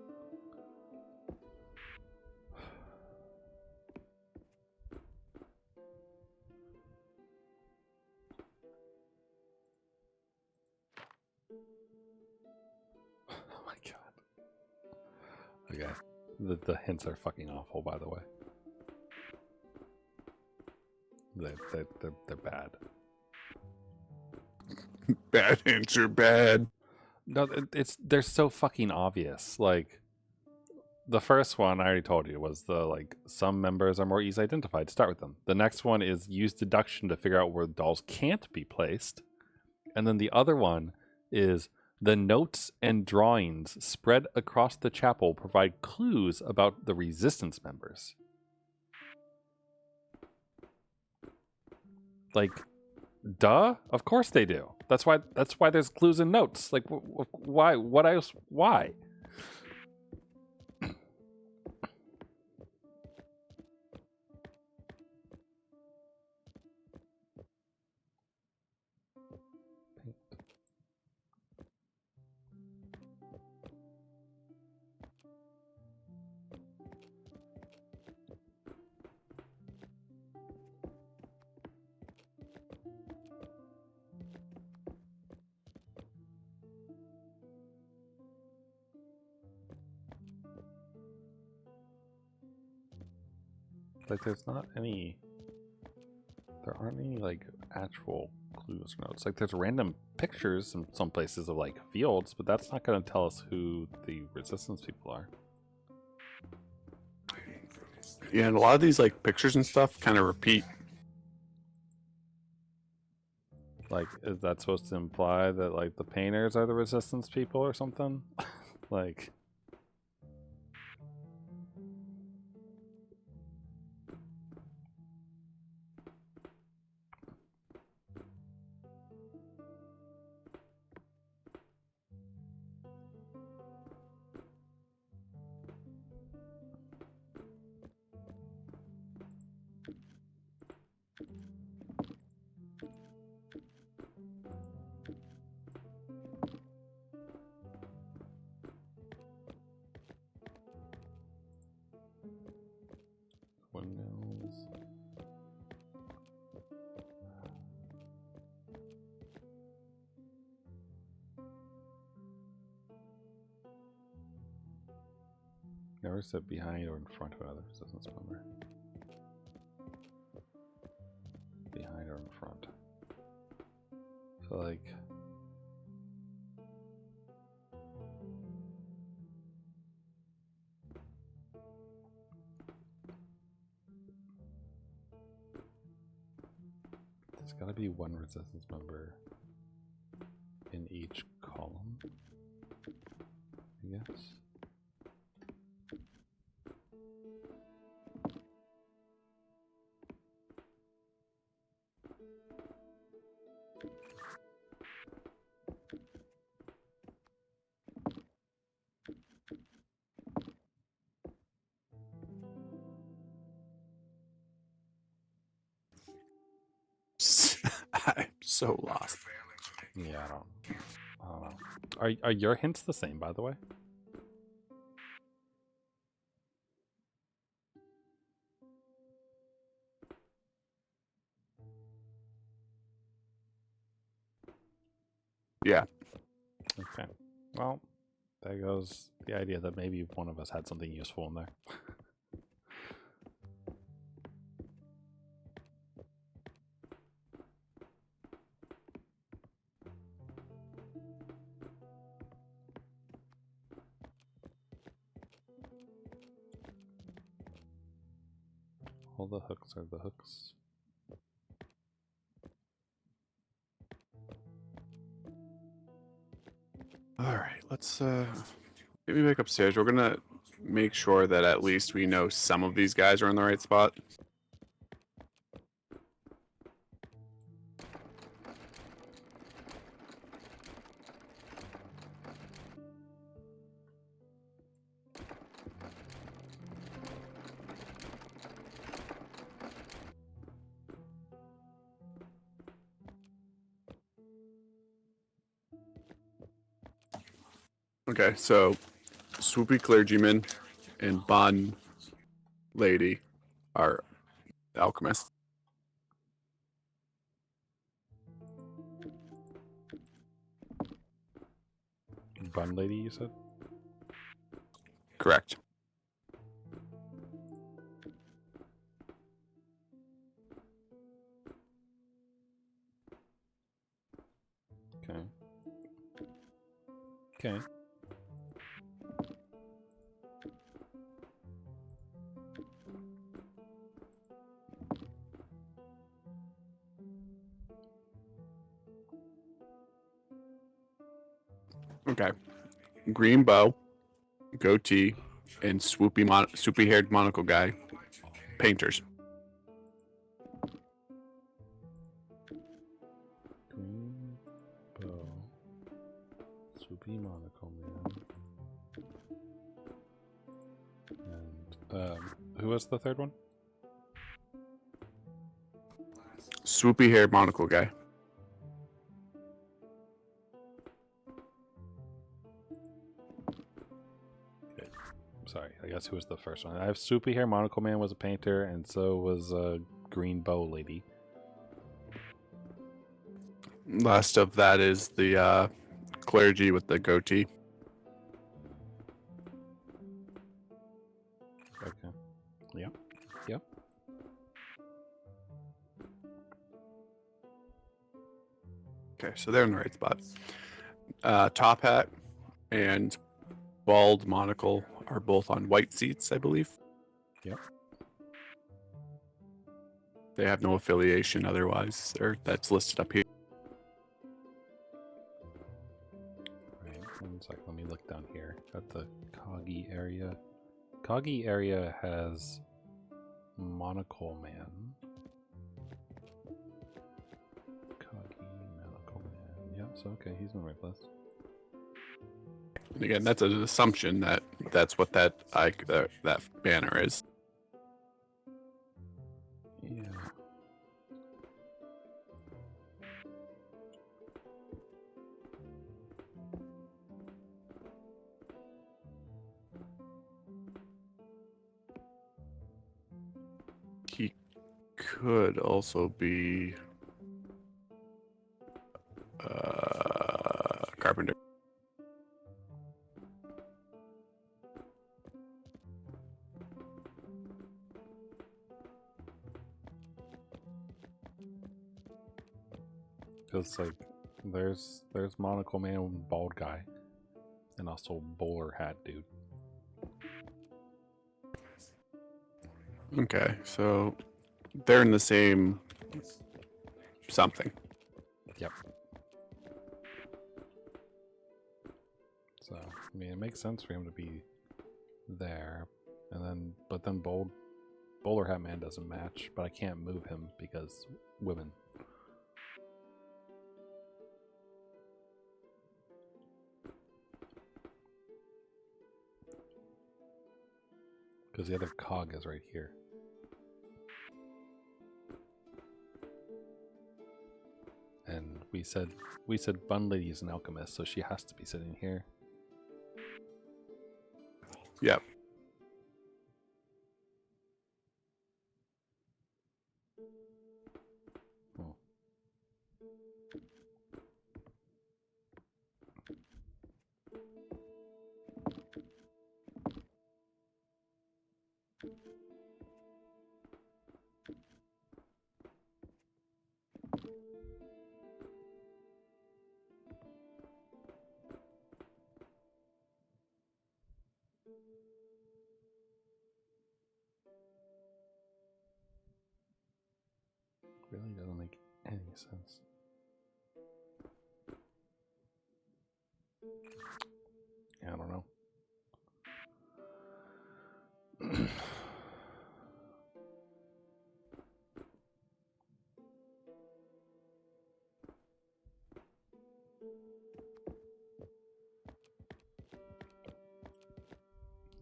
Oh my god. Okay. The hints are fucking awful, by the way. They're bad. Bad hints are bad. No, they're so fucking obvious. Like, the first one I already told you was the, like, some members are more easily identified. Start with them. The next one is use deduction to figure out where the dolls can't be placed. And then the other one is the notes and drawings spread across the chapel provide clues about the resistance members. Like, duh, of course they do. That's why there's clues and notes. Like, why? What else? Why? Like, there aren't any, like, actual clues or notes. Like, there's random pictures in some places of, like, fields, but that's not going to tell us who the resistance people are. Yeah, and a lot of these like pictures and stuff kind of repeat. Like, is that supposed to imply that, like, the painters are the resistance people or something? Like, windmills. Never said behind or in front of another resistance member. Behind or in front. So, like, there's gotta be one resistance member in each column, I guess. I'm so lost. Yeah, I don't know. Are your hints the same, by the way? Yeah. Okay. Well, there goes the idea that maybe one of us had something useful in there. All the hooks are the hooks. All right, let's get me back upstairs. We're gonna make sure that at least we know some of these guys are in the right spot. Okay, so swoopy clergyman and bun lady are alchemists. Bun lady, you said? Correct. Okay. Okay. Okay. Green bow, goatee, and swoopy haired monocle guy. Painters. Green bow. Swoopy monocle man. And who was the third one? Swoopy haired monocle guy. Sorry, I guess who was the first one? I have Soupy Hair Monocle Man was a painter, and so was Green Bow Lady. Last of that is the clergy with the goatee. Okay. Yep. Yep. Okay, so they're in the right spot. Top hat and bald monocle are both on white seats, I believe. Yep. They have no affiliation otherwise. That's listed up here. Right. 1 sec. Let me look down here at the Coggy area. Coggy area has Monocle Man. Coggy Monocle Man. Yeah. So okay, he's in the right place. And again, that's an assumption that that's what that banner is. Yeah. He could also be carpenter. Because like, there's Monocle Man, bald guy, and also bowler hat dude. Okay, so they're in the same something. Yep. So I mean, it makes sense for him to be there, and then but then bowler hat man doesn't match, but I can't move him because women. Because the other cog is right here. And we said Bun Lady is an alchemist, so she has to be sitting here. Yep. Oh. really doesn't make any sense. I don't know.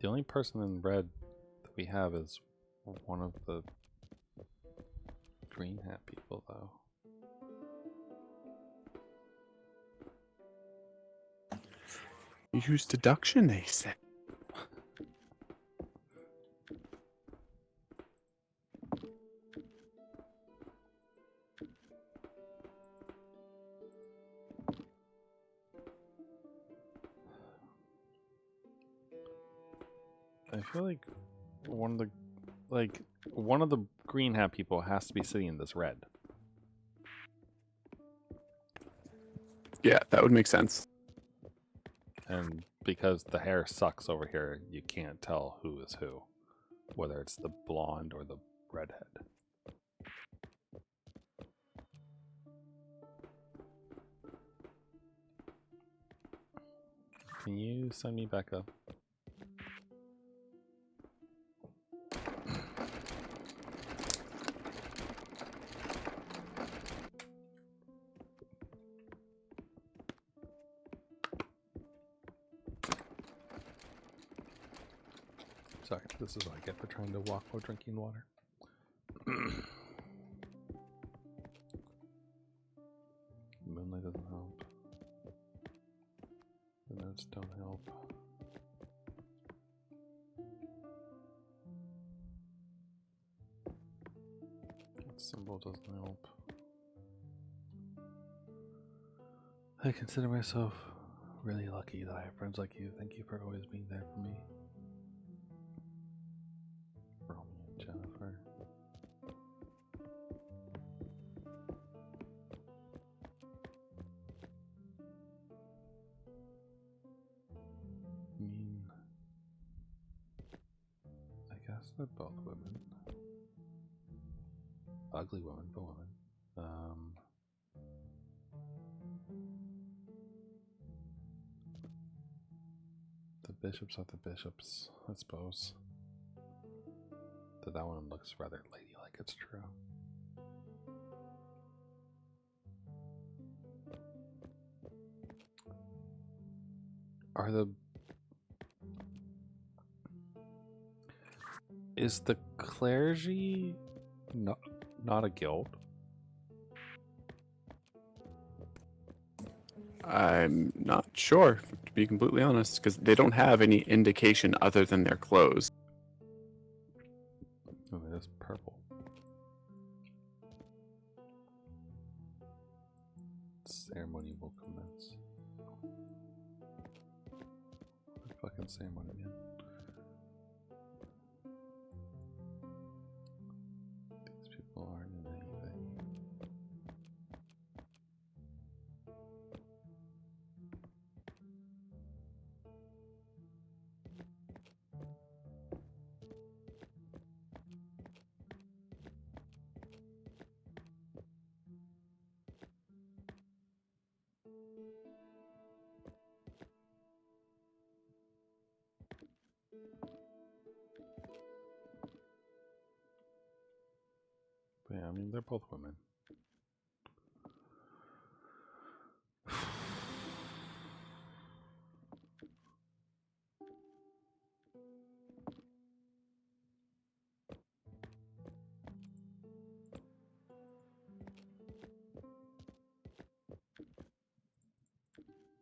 The only person in red that we have is one of the green hat people, though. Use deduction, they said. I feel like one of the green hat people has to be sitting in this red. Yeah, that would make sense. And because the hair sucks over here, you can't tell who is who, whether it's the blonde or the redhead. Can you send me back up? Sorry, this is what I get for trying to walk while drinking water. Moonlight doesn't help. The notes don't help. That symbol doesn't help. I consider myself really lucky that I have friends like you. Thank you for always being there for me. Romy and Jennifer. I mean, I guess they're both women. Ugly women, but women. The bishops are the bishops, I suppose. That one looks rather ladylike, it's true. Are the... Is the clergy not a guild? I'm not sure, to be completely honest, because they don't have any indication other than their clothes. Oh, it is purple. Ceremony will commence. What fucking ceremony, man? These people aren't in anything. But yeah, I mean, they're both women.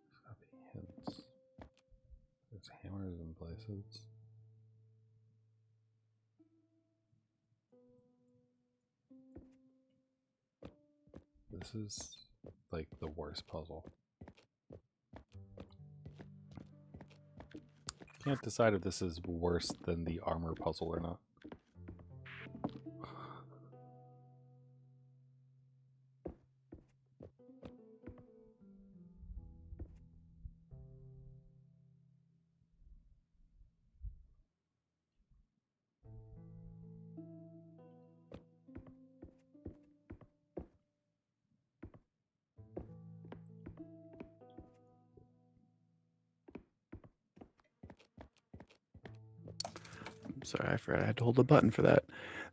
It's got the hints. There's hammers in places. This is like the worst puzzle. Can't decide if this is worse than the armor puzzle or not. sorry, I forgot I had to hold the button for that.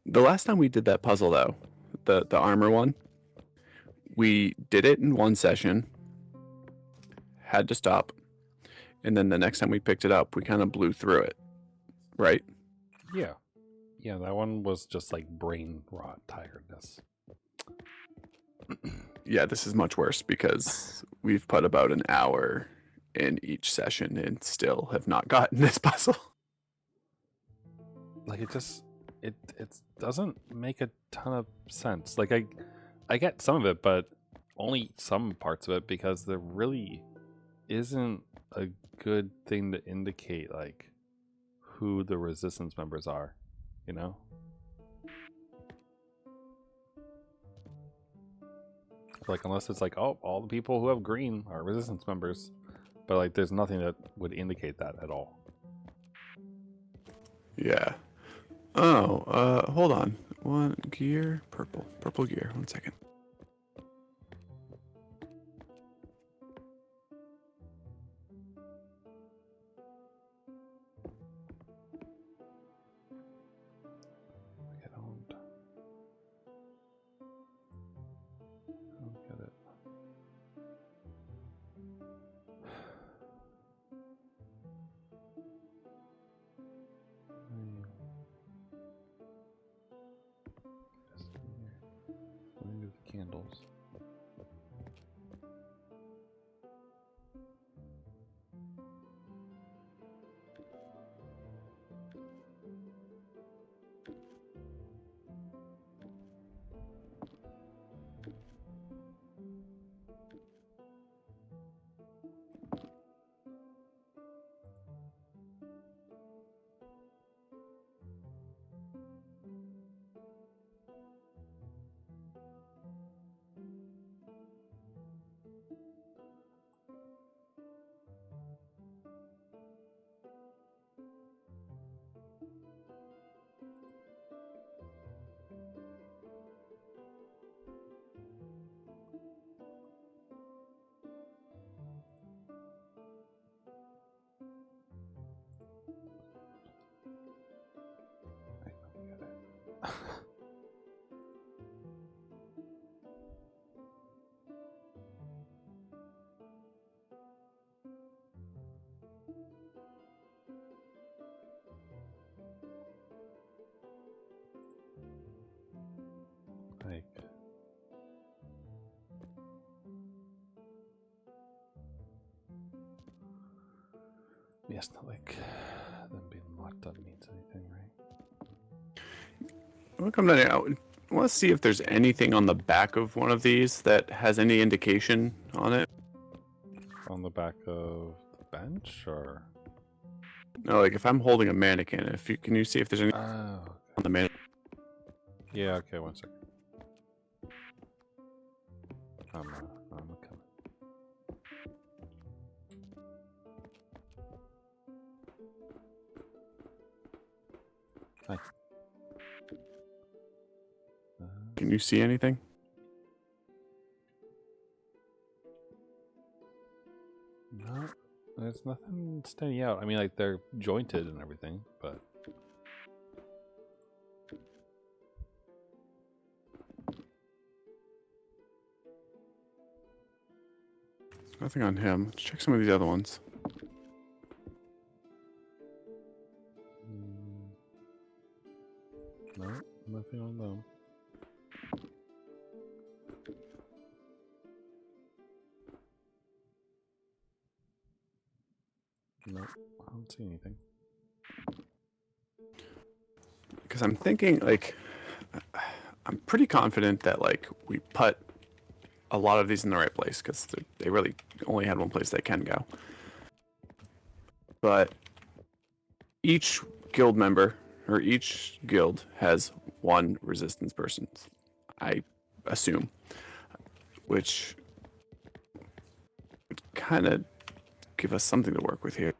The last time we did that puzzle, though, the armor one, we did it in one session, had to stop, and then the next time we picked it up, we kind of blew through it, right? Yeah. Yeah, that one was just like brain rot tiredness. Yeah, this is much worse because we've put about an hour in each session and still have not gotten this puzzle. Like it doesn't make a ton of sense. Like I get some of it, but only some parts of it, because there really isn't a good thing to indicate like who the resistance members are, you know? Like, unless it's like, oh, all the people who have green are resistance members, but like there's nothing that would indicate that at all. Yeah. Oh, hold on. One gear, purple gear. 1 second. I don't get it. Let me do the candles. I don't get it. Like, yeah, it's not like them being locked up means anything, right? We'll come down here. I want to see if there's anything on the back of one of these that has any indication on it. On the back of the bench, or? No, like if I'm holding a mannequin, can you see if there's any Oh, on the mannequin? yeah. Okay, 1 second. I'm coming. Hi. Can you see anything? No, there's nothing standing out. I mean, like, they're jointed and everything, but Nothing on him. Let's check some of these other ones. no, nothing on them. No, I don't see anything. Because I'm thinking, like, I'm pretty confident that, like, we put a lot of these in the right place because they really only had one place they can go. But each guild member or each guild has one resistance person, I assume, which would kind of give us something to work with here.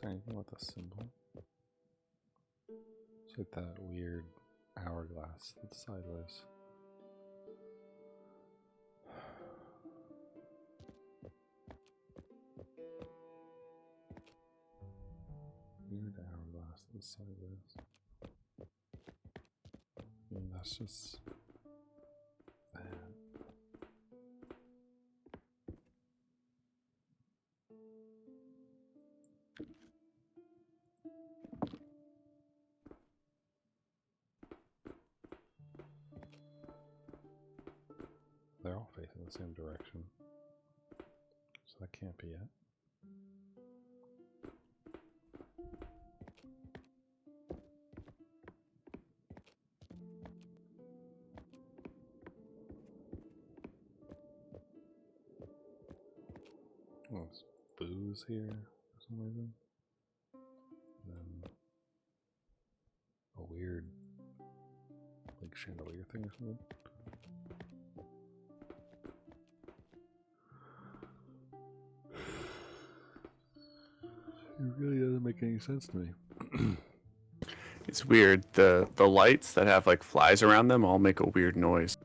there anything with a symbol? It's like that weird hourglass that's sideways. Weird hourglass that's sideways. That's just bad. They're all facing the same direction, so that can't be it. Oh, there's booze here for some reason. And then a weird, like, chandelier thing or something. It really doesn't make any sense to me. It's weird. The lights that have like flies around them all make a weird noise.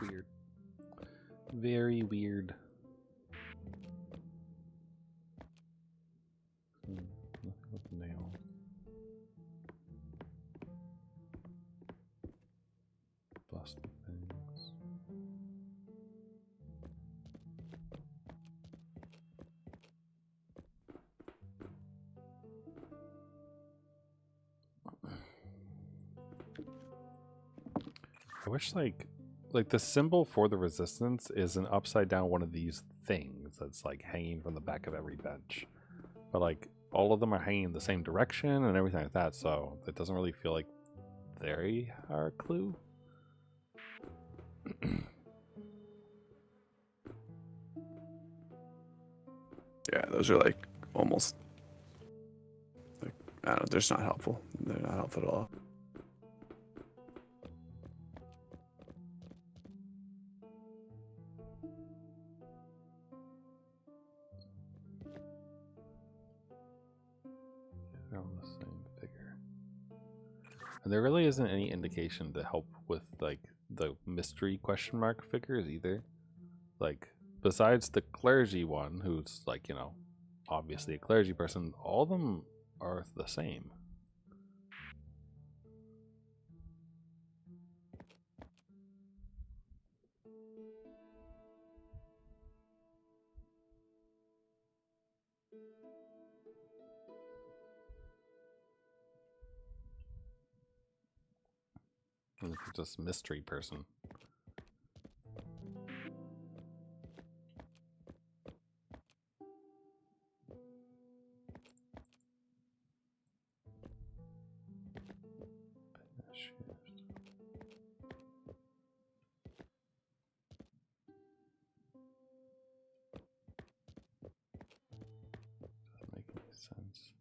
Weird. Very weird. Nothing with nails. Busted things. I wish like the symbol for the resistance is an upside down one of these things that's like hanging from the back of every bench. But like all of them are hanging in the same direction and everything like that, so it doesn't really feel like they are a clue. Yeah, those are like almost like, I don't know, they're just not helpful. They're not helpful at all. They're all the same figure. And there really isn't any indication to help with like the mystery question mark figures either. Like besides the clergy one, who's like, you know, obviously a clergy person, all of them are the same. And it's just mystery person. Doesn't make any sense.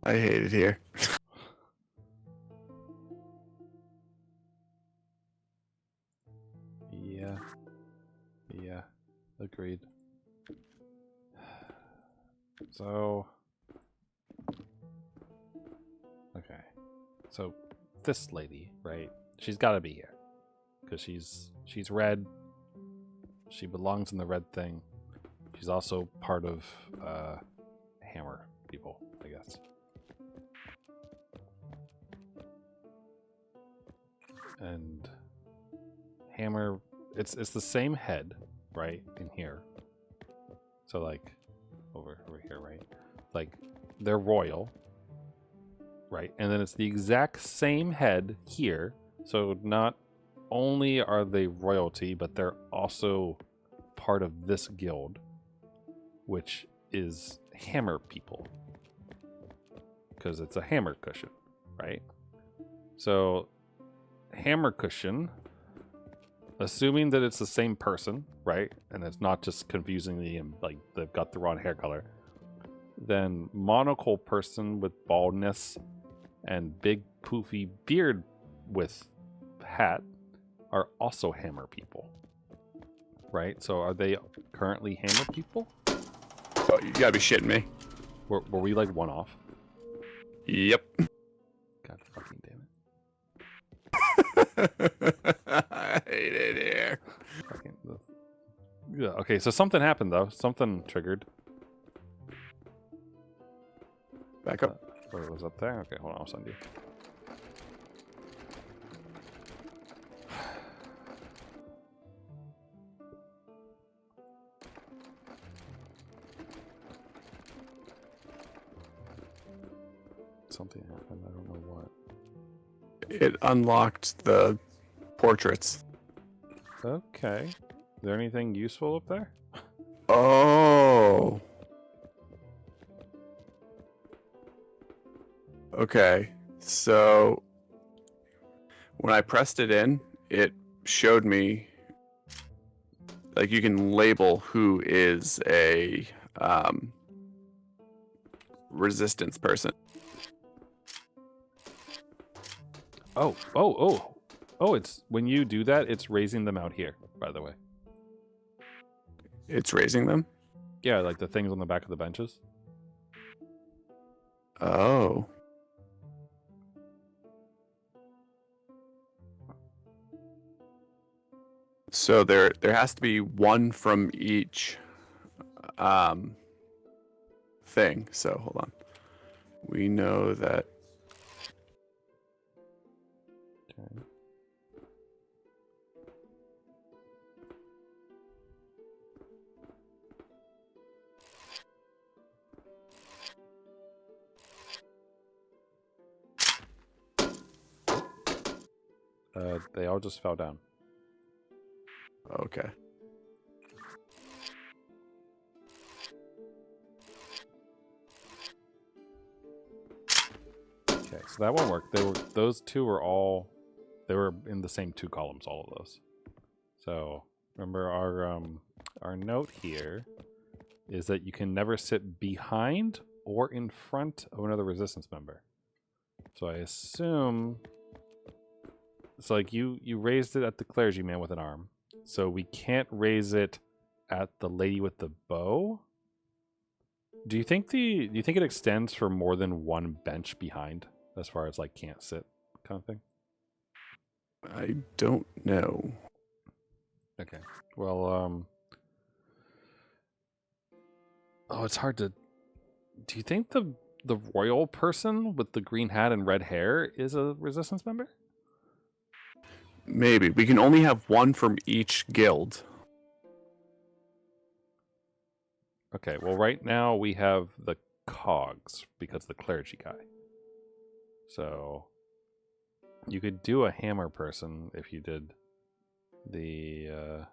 I hate it here. Yeah. Yeah. Agreed. So. Okay. So this lady, right? She's got to be here because she's red. She belongs in the red thing. She's also part of Hammer people, I guess. And Hammer, it's the same head, right, in here. So like over here, right? Like they're royal, right? And then it's the exact same head here. So not only are they royalty, but they're also part of this guild, which is Hammer people, because it's a hammer cushion, right? So hammer cushion, assuming that it's the same person, right? And it's not just confusingly like they've got the wrong hair color, then monocle person with baldness and big poofy beard with hat are also hammer people, right? So are they currently hammer people? Oh, you gotta be shitting me. Were we like one off? Yep. God fucking damn I hate it here. it. Fucking, yeah, okay, so something happened though. Something triggered. Back up. What was up there? Okay, hold on, I'll send you. Something happened, I don't know what. It unlocked the portraits. Okay. Is there anything useful up there? Oh. Okay. So when I pressed it in, it showed me like you can label who is a resistance person. Oh, it's when you do that, it's raising them out here, by the way. It's raising them? Yeah, like the things on the back of the benches. Oh. So there has to be one from each thing. So hold on. We know that Okay. They all just fell down. okay. Okay, so that won't work. Those two were all, they were in the same two columns, all of those. So remember our note here is that you can never sit behind or in front of another resistance member. So I assume it's like you raised it at the clergyman with an arm. So we can't raise it at the lady with the bow. Do you think it extends for more than one bench behind, as far as like can't sit kind of thing? I don't know. Okay. Well, oh, it's hard to. Do you think the royal person with the green hat and red hair is a resistance member? Maybe. We can only have one from each guild. Okay. Well, right now we have the cogs because the clergy guy. So you could do a hammer person if you did the.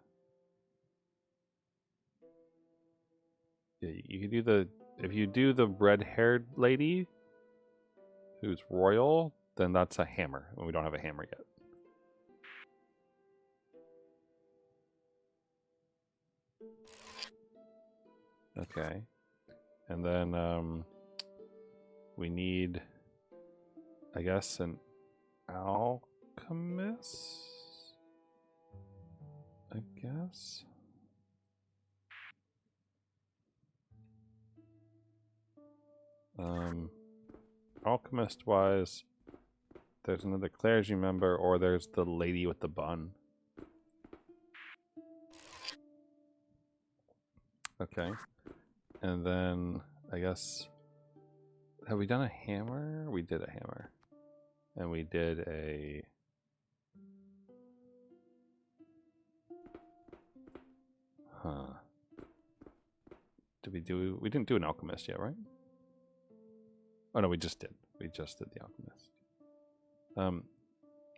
Yeah, you could do the if you do the red-haired lady who's royal, then that's a hammer, and we don't have a hammer yet. Okay. And then we need, I guess, an alchemist. I guess. Alchemist wise, there's another clergy member, or there's the lady with the bun. Okay. And then I guess, have we done a hammer? We did a hammer. And we did a did we didn't do an alchemist yet, right? Oh no, we just did. We just did the alchemist.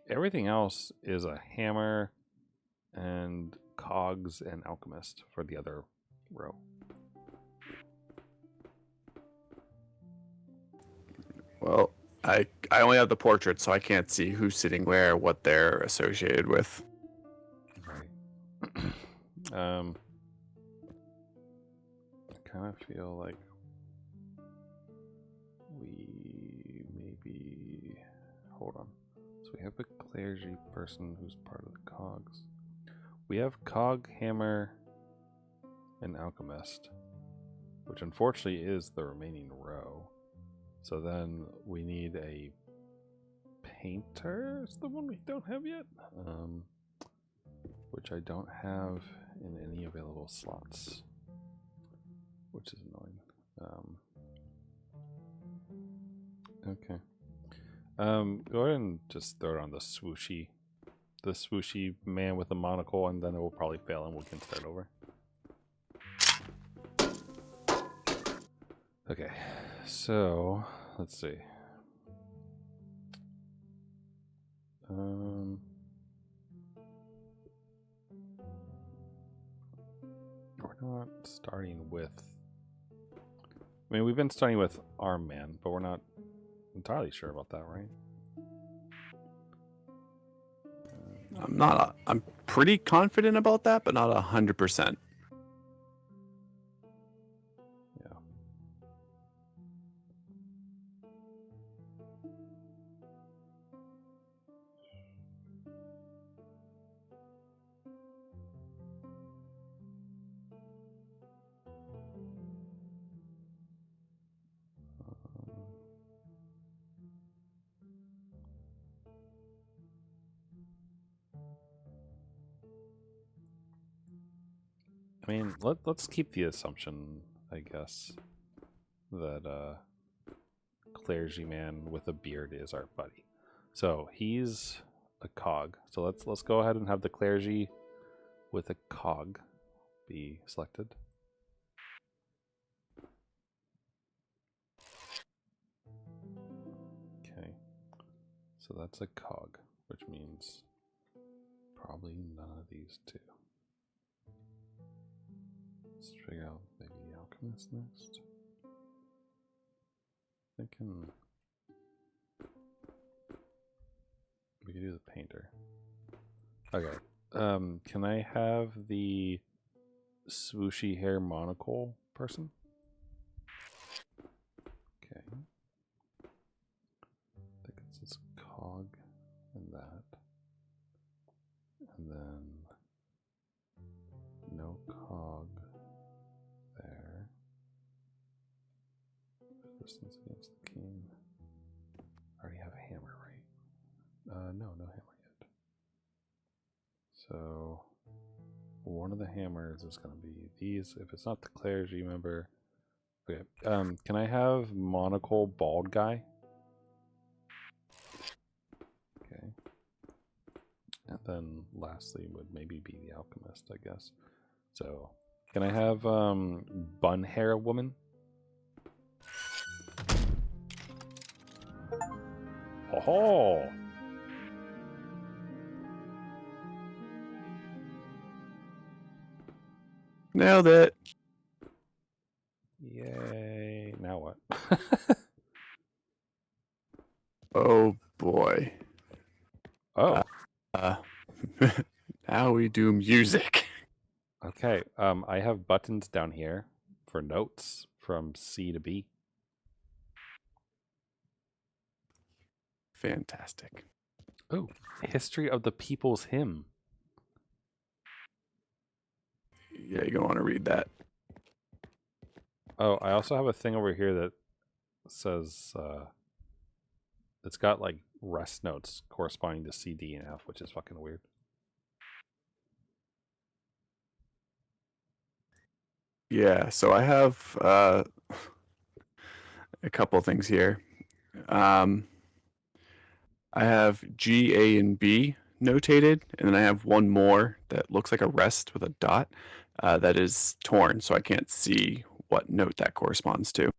Everything else is a hammer and cogs and alchemist for the other row. Well, I only have the portrait, so I can't see who's sitting where, what they're associated with. Right. I kind of feel like we maybe hold on. So we have a clergy person who's part of the cogs. We have cog, hammer, and alchemist, which unfortunately is the remaining row. So then we need a painter. Is the one we don't have yet, which I don't have in any available slots, which is annoying. Okay. Go ahead and just throw it on the swooshy man with the monocle, and then it will probably fail and we can start over. Okay, so let's see. We're not starting with, I mean, we've been starting with Arm Man, but we're not entirely sure about that, right? I'm pretty confident about that, but not 100%. Yeah. I mean, let's keep the assumption, I guess, that clergy man with a beard is our buddy. So he's a cog. So let's go ahead and have the clergy with a cog be selected. Okay. So that's a cog, which means probably none of these two. Let's figure out maybe the alchemist next. Thinking we could do the painter. Okay. Can I have the swooshy hair monocle person? Okay. I think it's this cog and that. And then no cog there. Resistance against the king. I already have a hammer, right? No hammer yet. So one of the hammers is going to be these. If it's not the clergy member, okay. Can I have monocle bald guy? Okay. And then lastly would maybe be the alchemist, I guess. So can I have bun hair woman? Oh! Nailed it. Yay. Now what? Oh boy. Oh. Now we do music. Okay. I have buttons down here for notes from C to B. Fantastic. Oh, History of the People's Hymn. Yeah, you're going to want to read that. Oh, I also have a thing over here that says it's got like rest notes corresponding to C, D, and F, which is fucking weird. Yeah, so I have a couple things here. I have G, A, and B notated, and then I have one more that looks like a rest with a dot that is torn, so I can't see what note that corresponds to.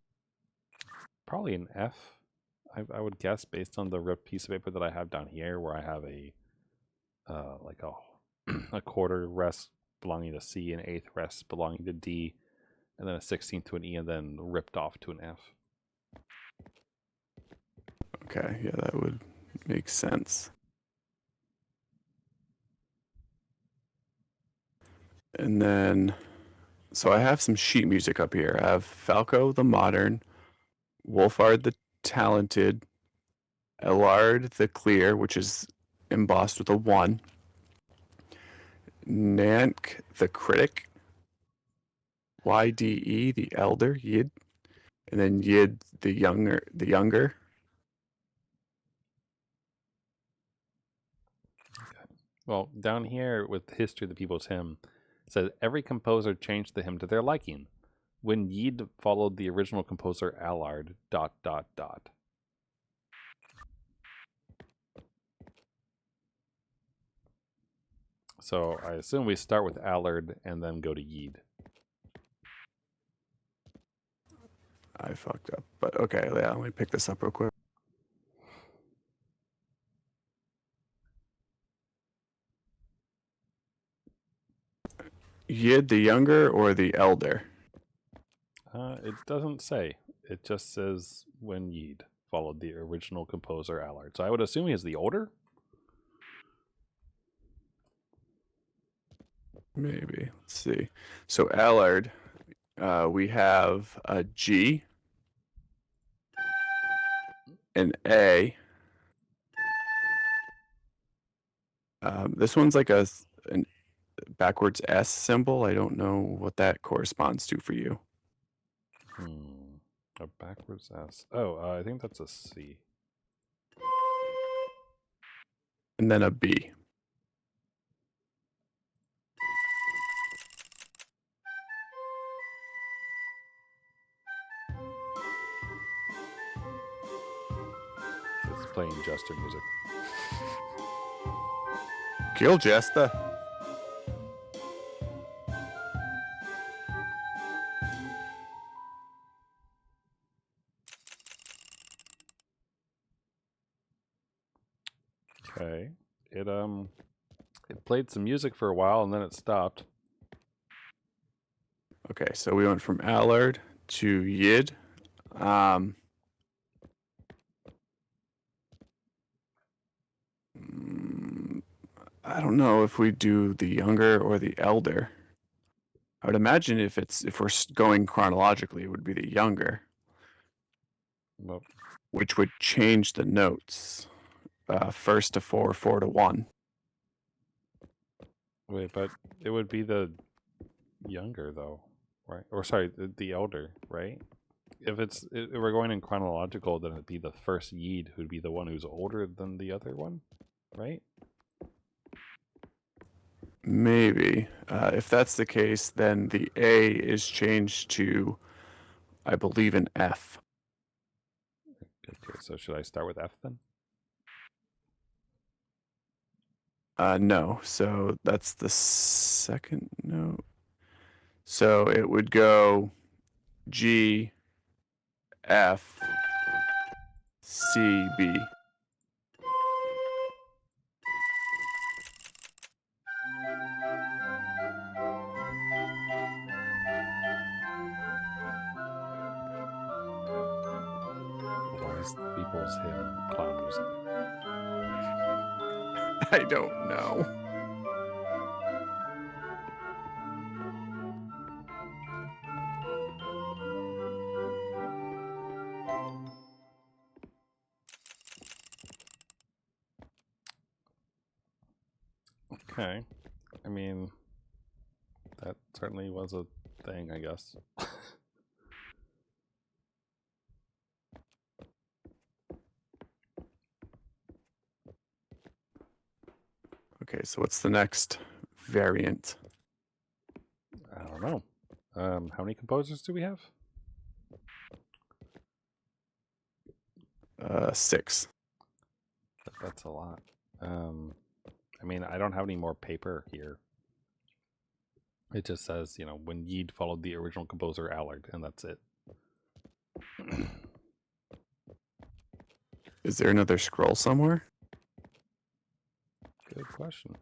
Probably an F, I would guess, based on the ripped piece of paper that I have down here, where I have a like a quarter rest belonging to C, an eighth rest belonging to D, and then a 16th to an E, and then ripped off to an F. Okay, yeah, that would make sense. And then, so I have some sheet music up here. I have Falco the Modern, Wolfard the Talented, Ellard the Clear, which is embossed with a 1, Nank the Critic, YDE the Elder, Yid, and then Yid the Younger. Well, down here with History of the People's Hymn, it says every composer changed the hymn to their liking. When Yid followed the original composer Allard, ... So I assume we start with Allard and then go to Yid. I fucked up, but okay, yeah, let me pick this up real quick. Yid the Younger or the Elder? It doesn't say. It just says when Yid followed the original composer Allard. So I would assume he is the older. Maybe. Let's see. So Allard, we have a G, an A. This one's like a backwards S symbol. I don't know what that corresponds to for you. A backwards S. Oh, I think that's a C. And then a B. It's playing Jester music. Kill Jester. Okay. It played some music for a while and then it stopped. Okay, so we went from Allard to Yid. I don't know if we do the Younger or the Elder. I would imagine if we're going chronologically, it would be the Younger, Well, which would change the notes. First to 4, 4 to 1. wait, but it would be the younger though, right? Or sorry, the elder, right? If we're going in chronological, then it'd be the first Yid who'd be the one who's older than the other one, right? Maybe. If that's the case, then the A is changed to, I believe, an F. Okay, so should I start with F then? No, so that's the second note. So it would go G, F, C, B. Why is the People's Hymn clown music? I don't know. Okay. I mean, that certainly was a thing, I guess. Okay, so what's the next variant? I don't know. How many composers do we have? 6. That's a lot. I mean, I don't have any more paper here. It just says, when Yeed followed the original composer Allard, and that's it. Is there another scroll somewhere? Good question.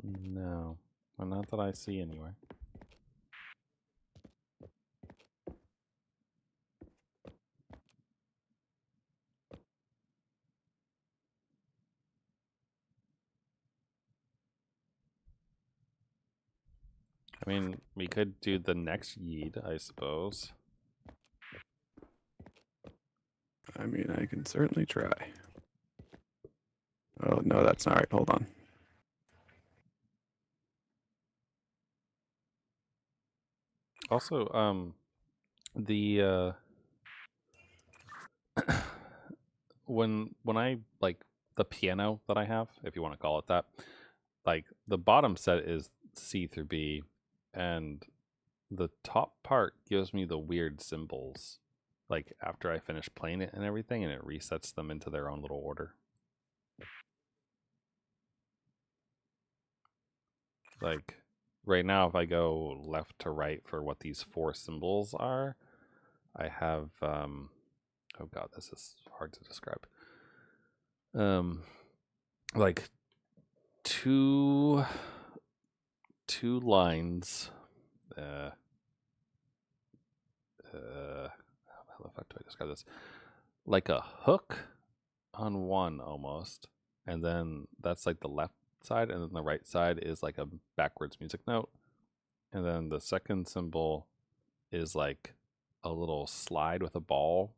No. Well, not that I see anyway. I mean, we could do the next Yeed, I suppose. I mean, I can certainly try. Oh, no, that's not right. Hold on. Also, the when I like the piano that I have, if you want to call it that, like the bottom set is C through B, and the top part gives me the weird symbols, like after I finish playing it and everything, and it resets them into their own little order. Like right now, if I go left to right for what these 4 symbols are, I have oh god, this is hard to describe. Like two lines. How the fuck do I describe this? Like a hook on one almost, and then that's like the left side, and then the right side is like a backwards music note, and then the second symbol is like a little slide with a ball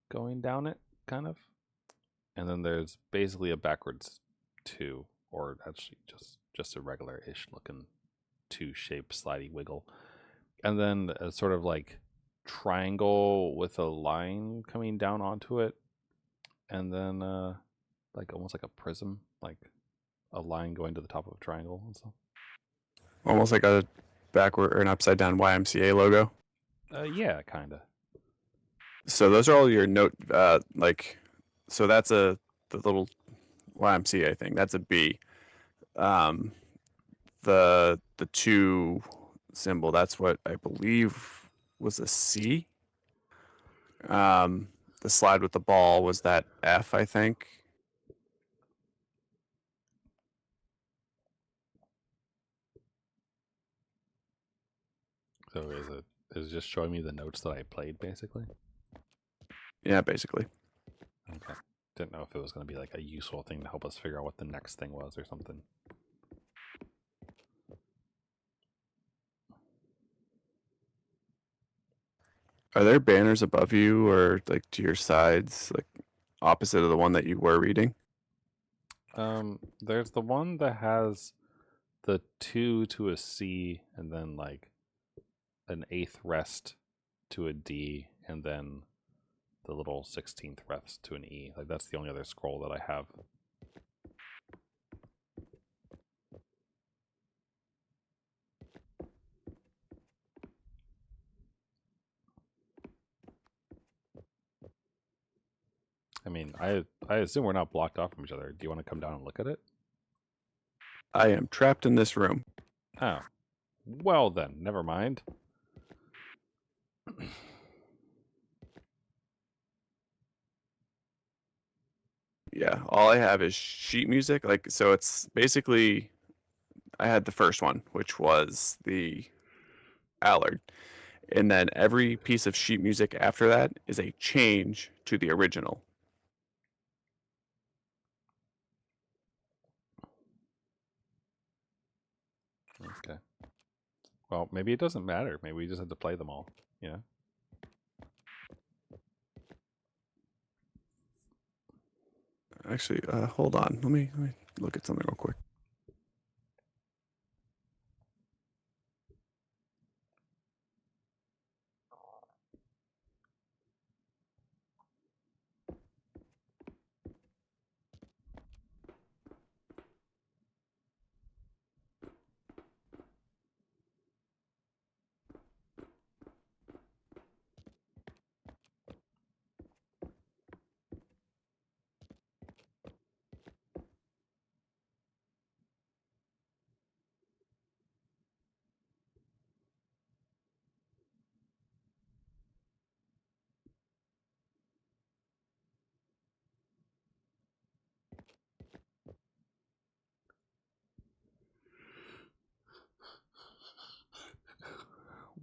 going down it, kind of, and then there's basically a backwards 2, or actually just a regular-ish looking 2 shape slidey wiggle, and then a sort of like triangle with a line coming down onto it, and then like almost like a prism, like a line going to the top of a triangle and stuff. Almost like a backward or an upside down YMCA logo. Yeah, kind of. So those are all your note, so that's the little YMCA thing. That's a B. The 2 symbol, that's what I believe was a C. The slide with the ball was that F, I think. So is it just showing me the notes that I played, basically? Yeah, basically. Okay. Didn't know if it was going to be like a useful thing to help us figure out what the next thing was or something. Are there banners above you or like to your sides, like opposite of the one that you were reading? There's the one that has the 2 to a C, and then like an 8th rest to a D, and then the little 16th rest to an E. Like that's the only other scroll that I have. I mean, I assume we're not blocked off from each other. Do you want to come down and look at it? I am trapped in this room. Oh. Well then, never mind. Yeah, all I have is sheet music. Like, so it's basically, I had the first one, which was the Allard, And then every piece of sheet music after that is a change to the original. Okay. Well, maybe it doesn't matter. Maybe we just have to play them all. Yeah. Actually, hold on. Let me look at something real quick.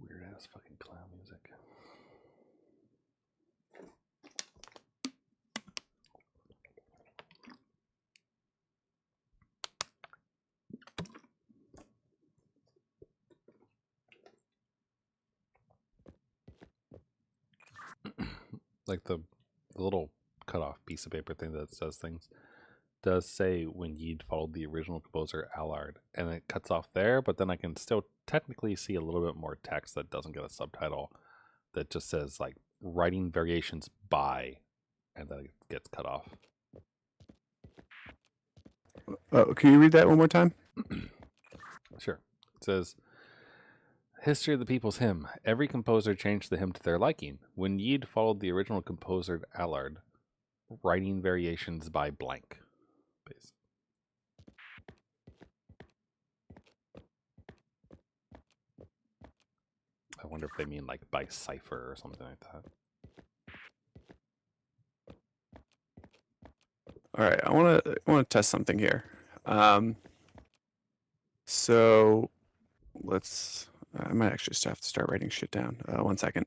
Weird ass fucking clown music. Like the little cutoff piece of paper thing that says things does say when Yeed followed the original composer Allard, and it cuts off there, but then I can still technically see a little bit more text that doesn't get a subtitle that just says like writing variations by, and then it gets cut off. Can you read that one more time? Sure. It says, History of the People's Hymn. Every composer changed the hymn to their liking. When Yeed followed the original composer Allard, writing variations by blank. I wonder if they mean like by cipher or something like that. All right, I want to test something here. So let's. I might actually just have to start writing shit down. 1 second.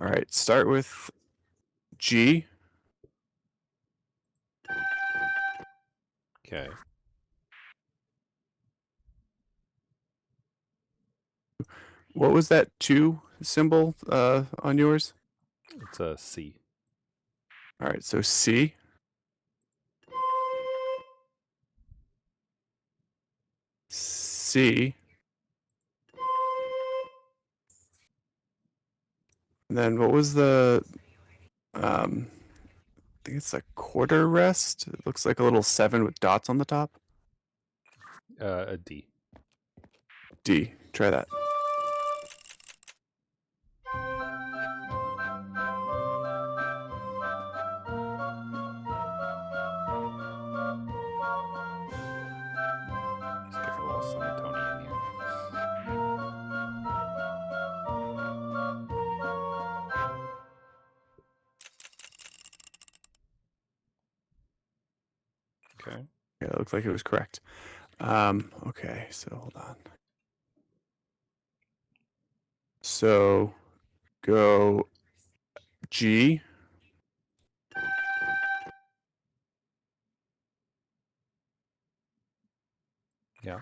All right, start with G. Okay. What was that 2 symbol on yours? It's a C. All right, so C. C. And then what was the I think it's a quarter rest. It looks like a little 7 with dots on the top. A D. D. Try that. Let's get a little semitone in here. Okay. Yeah, it looks like it was correct. Okay, so hold on. So go G. Yeah.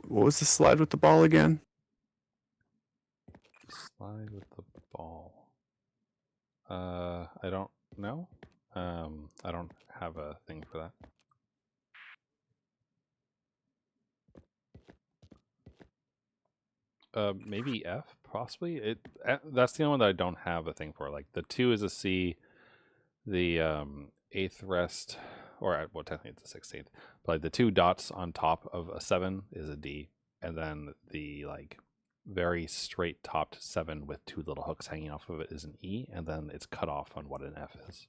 What was the slide with the ball again? Slide with the ball. I don't know. I don't have a thing for that. Maybe F, possibly. That's the only one that I don't have a thing for. Like the 2 is a C, the 8th rest, or well, technically it's a 16th, but like the 2 dots on top of a 7 is a D, and then the like very straight topped 7 with 2 little hooks hanging off of it is an E, and then it's cut off on what an F is.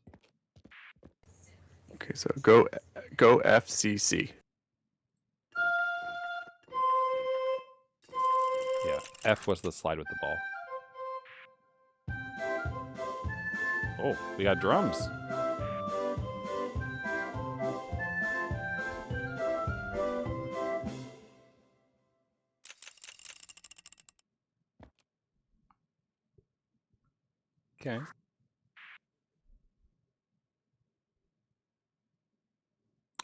Okay, so go FCC. Yeah, F was the slide with the ball. Oh, we got drums. Okay.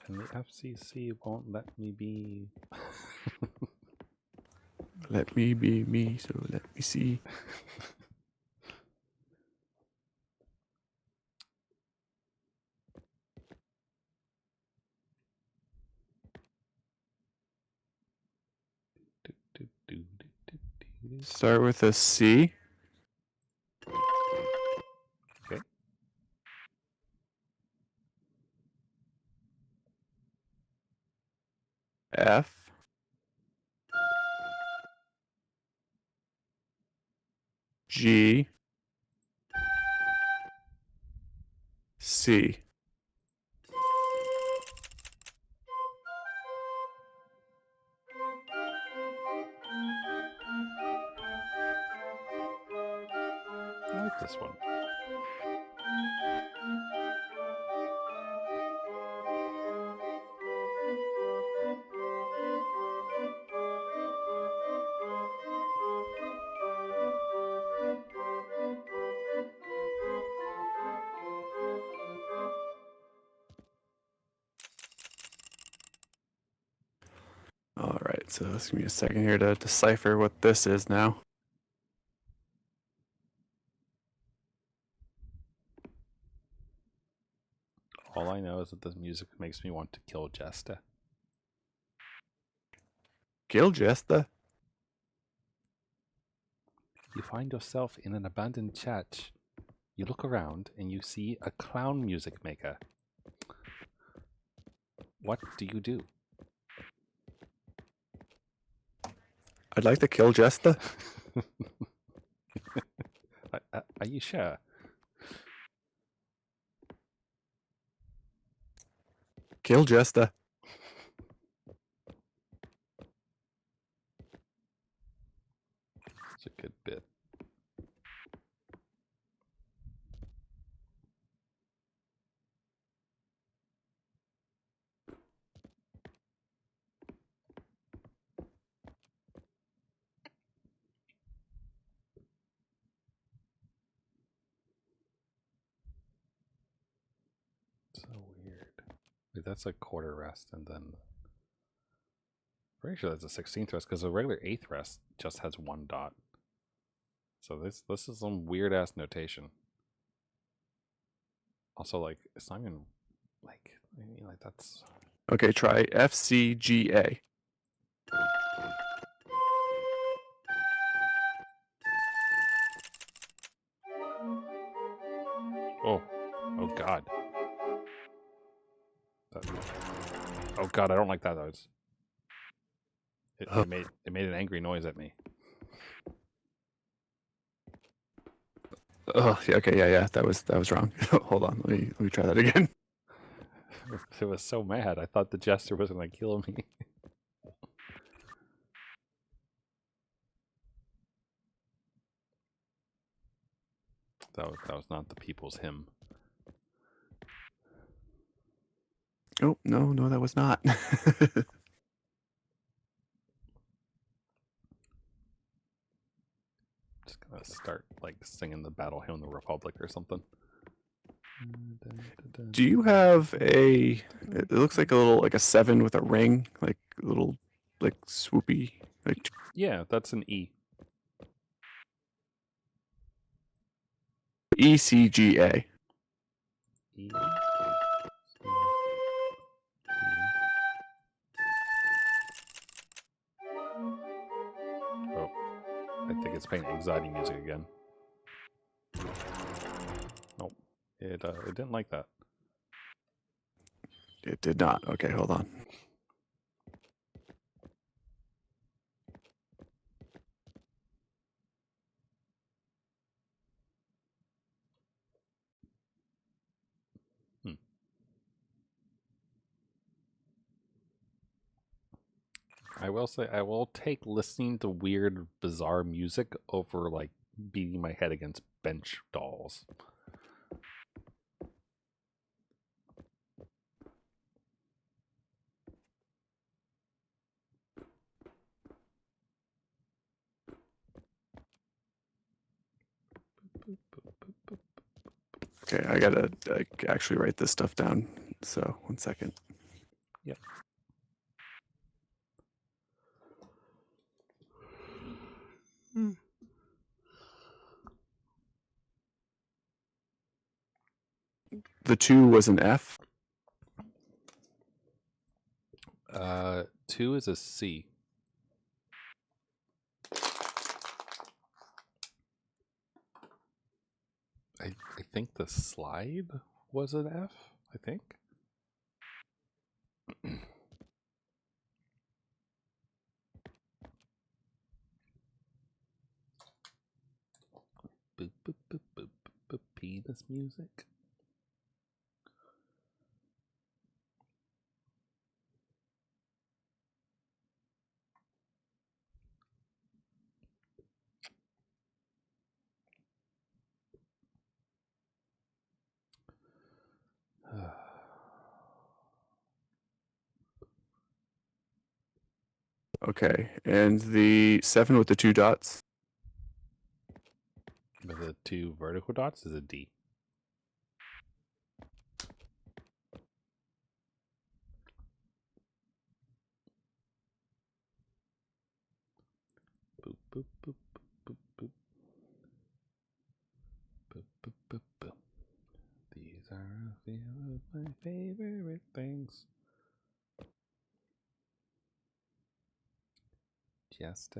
And the FCC won't let me be. Let me be me, so let me see. Start with a C. Okay. F. G. C. I like this one. All right, so let's give me a second here to decipher what this is now. All I know is that this music makes me want to kill Jesta. Kill Jesta. You find yourself in an abandoned church. You look around and you see a clown music maker. What do you do? I'd like to kill Jesta. Are you sure? Kill Jesta. It's a good bit. So weird. Wait, that's a quarter rest, and then pretty sure that's a 16th rest because a regular 8th rest just has 1 dot. So this is some weird ass notation. Also, like, it's not even like, I mean, like that's Okay, try FCGA. oh god. Oh god, I don't like that noise. It made an angry noise at me. Oh, okay, yeah, that was wrong. Hold on, let me try that again. It was so mad. I thought the jester was gonna kill me. That was not the people's hymn. Oh, no, that was not. Just gonna start like singing the battle hymn of the Republic or something. Do you have a? It looks like a little, like a 7 with a ring, like a little, like swoopy, like. Yeah, that's an E. ECGA. E. Oh, I think it's playing anxiety music again. Nope, it didn't like that. It did not. Okay, hold on. I will say I will take listening to weird, bizarre music over like beating my head against bench dolls. Okay, I gotta actually write this stuff down. So 1 second. Yep. The 2 was an F. 2 is a C. I think the slide was an F, I think. Boop, boop, boop, boop, boop, penis music. Okay, and the 7 with the 2 dots. But the 2 vertical dots is a D. Boop, boop, boop, boop, boop, boop. Boop, boop, boop, boop. These are a few of my favorite things. Just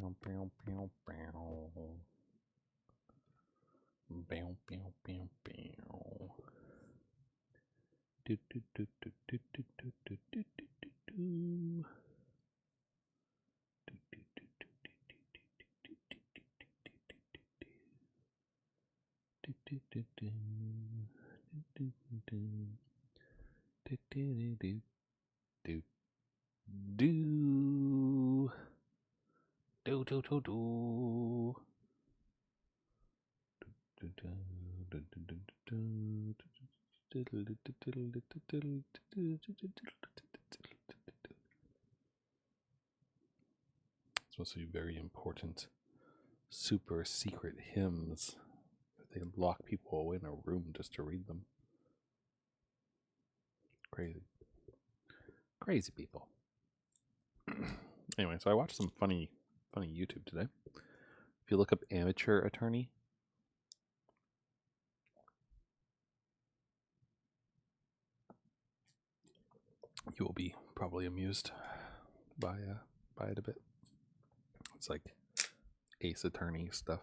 Bow, bow, bow, bow. Bow, bow, bow, bow. Do, do, do, do, do, do, do, do, do, do, do, do. Do, do, do, do, do, do, do, do, do, do, do. Do, do, do, do. Do, do, do, do, do. Do, do, do, do. It's supposed to be very important, super secret hymns. They lock people in a room just to read them. Crazy. Crazy people. Anyway, so I watched some funny YouTube today. If you look up amateur attorney, you will be probably amused by it a bit. It's like Ace Attorney stuff,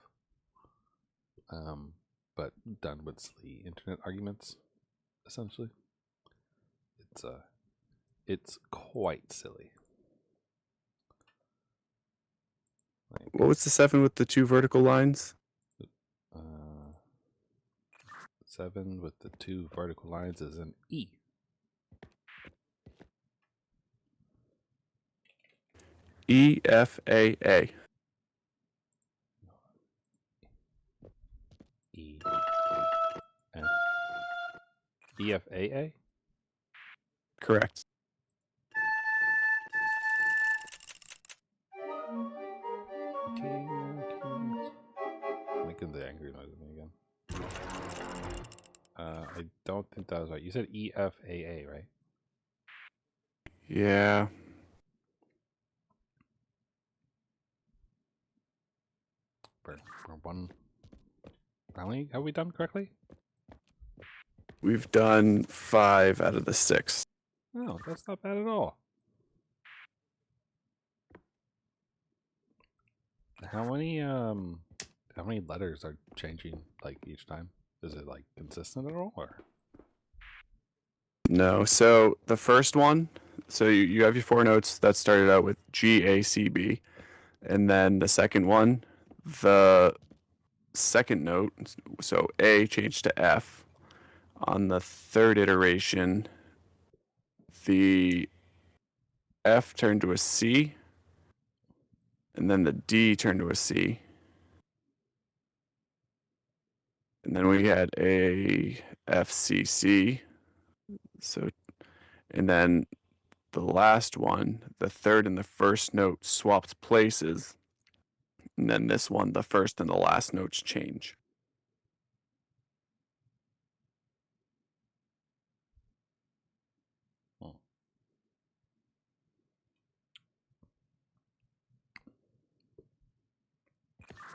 but done with silly internet arguments. Essentially, it's quite silly. Like, What was the 7 with the 2 vertical lines? 7 with the 2 vertical lines is an E. EFAA. E. F. EFAA? Correct. Making the angry noise at me again. I don't think that was right. You said EFAA, right? Yeah. One. How many have we done correctly? We've done 5 out of the 6. No, that's not bad at all. How many letters are changing like each time? is it like consistent at all? Or No. So the first one, so you have your 4 notes that started out with G, A, C, B. And then the second one, the second note, so A changed to F. On the third iteration, the F turned to a C, and then the D turned to a C. And then we had a F, C, C. So, and then the last one, the third and the first note swapped places. And then this one, the first and the last notes change.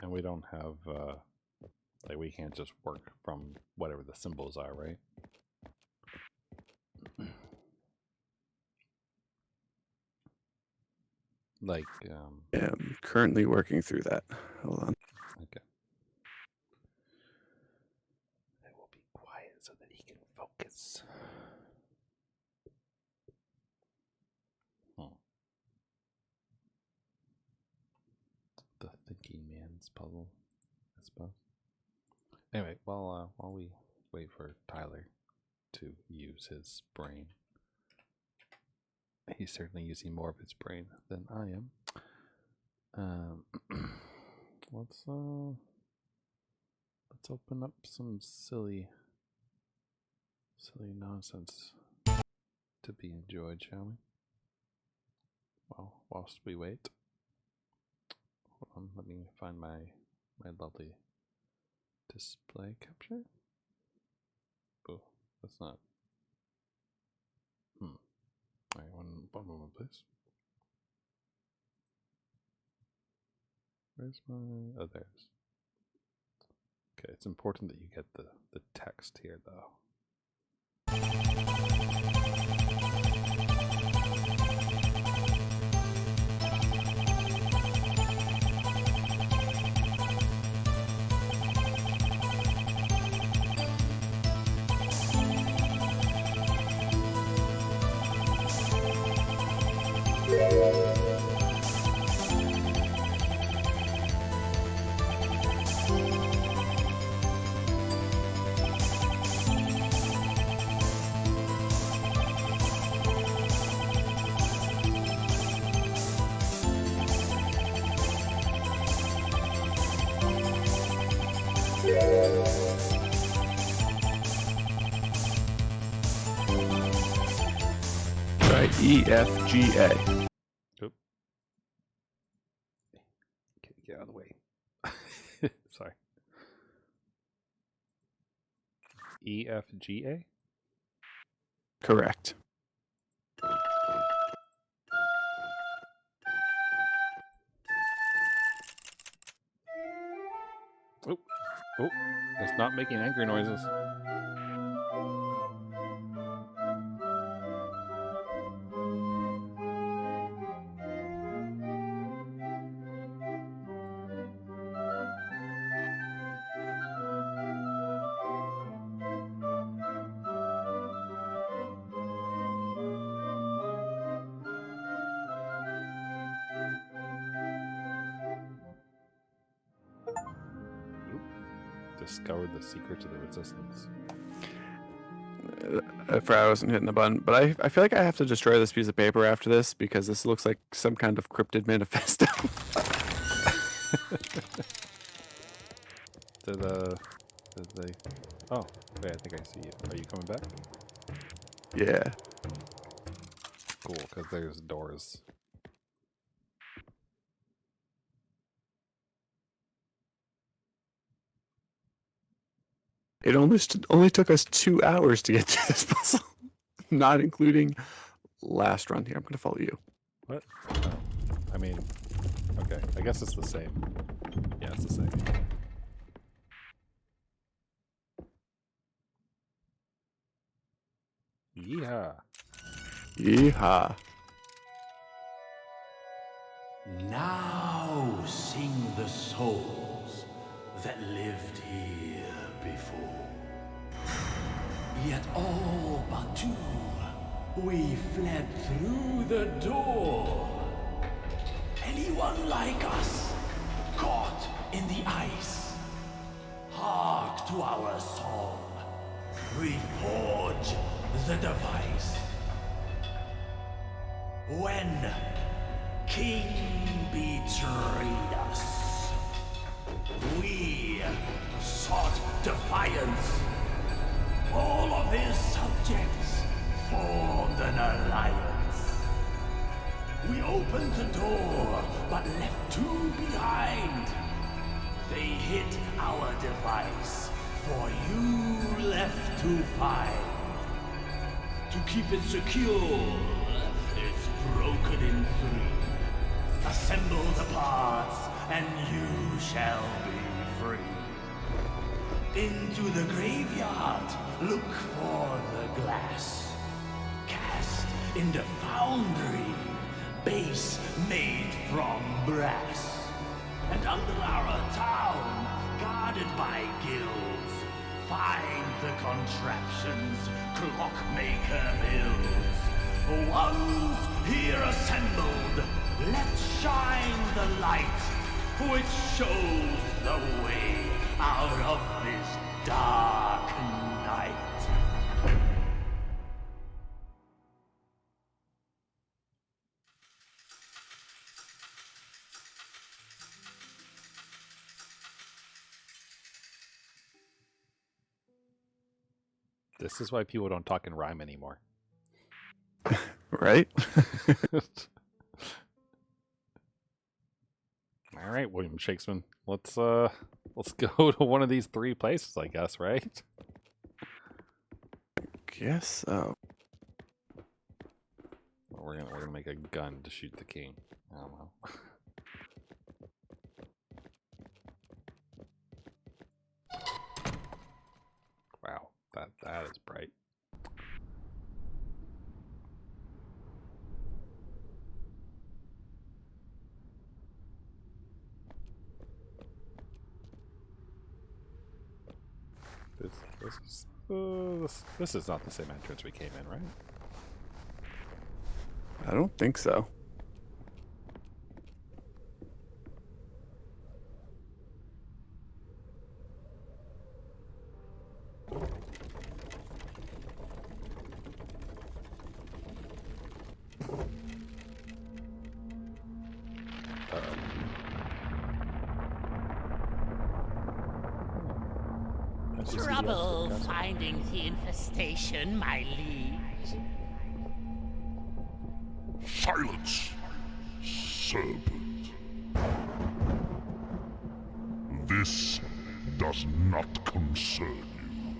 and we don't have like we can't just work from whatever the symbols are, right? Like Yeah, I'm currently working through that. Hold on. okay. I will be quiet so that he can focus. The thinking man's puzzle, I suppose. Anyway, while we wait for Tyler to use his brain, he's certainly using more of his brain than I am. Let's open up some silly nonsense to be enjoyed, shall we? Well, whilst we wait, hold on, let me find my lovely display capture. Oh, that's not. Alright, one moment, please. Where's my... oh, there it is. Okay, it's important that you get the text here, though. Try E, F, G, A. Oop. Get out of the way. Sorry. E, F, G, A? Correct. Oh, it's not making angry noises. Discovered the secret to the resistance. I forgot I wasn't hitting the button, but I feel like I have to destroy this piece of paper after this because this looks like some kind of cryptid manifesto. Did they? Oh, wait, I think I see you. Are you coming back? Yeah. Cool, because there's doors. It only took us 2 hours to get through this puzzle, not including last run. Here, I'm gonna follow you. What? Oh, I mean, okay. I guess it's the same. Yeah, it's the same. Yeehaw. Yeehaw. Now sing the souls, that lived here before. Yet all but two, we fled through the door. Anyone like us, caught in the ice, hark to our song. We forge the device. When King betrayed us, we sought defiance. All of his subjects formed an alliance. We opened the door, but left two behind. They hit our device, for you left to find. To keep it secure, it's broken in three. Assemble the parts, and you shall be free. Into the graveyard, look for the glass. Cast in the foundry, base made from brass. And under our town, guarded by guilds, find the contraptions Clockmaker builds. Ones here assembled, let's shine the light, which shows the way out of this dark night. This is why people don't talk in rhyme anymore. Right? All right, William Shakespeare. Let's go to one of these three places, I guess, right? Guess so. We're gonna make a gun to shoot the king. I don't know. Wow, that is bright. This is not the same entrance we came in, right? I don't think so. Trouble finding the infestation, my liege. Silence, serpent. This does not concern you.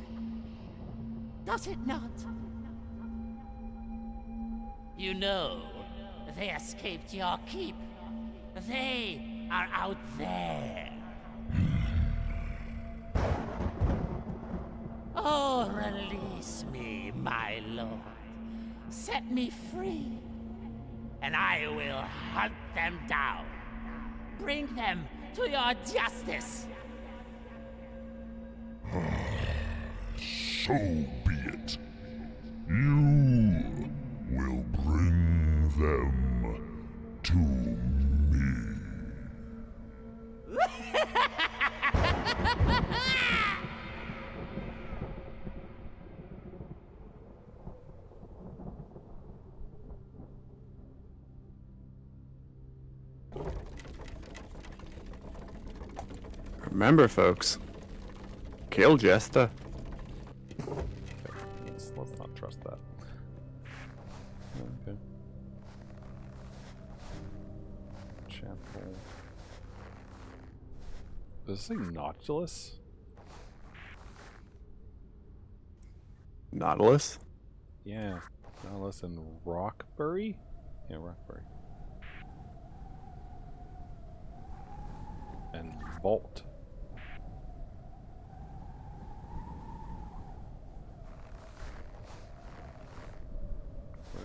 Does it not? You know, they escaped your keep. They are out there. Oh, release me, my lord. Set me free, and I will hunt them down. Bring them to your justice. So be it. You will bring them to me. Remember, folks, kill Jester. Let's not trust that. Okay. Chapel. Does this say Nautilus? Nautilus? Yeah. Nautilus and Rockbury? Yeah, Rockbury. And Vault.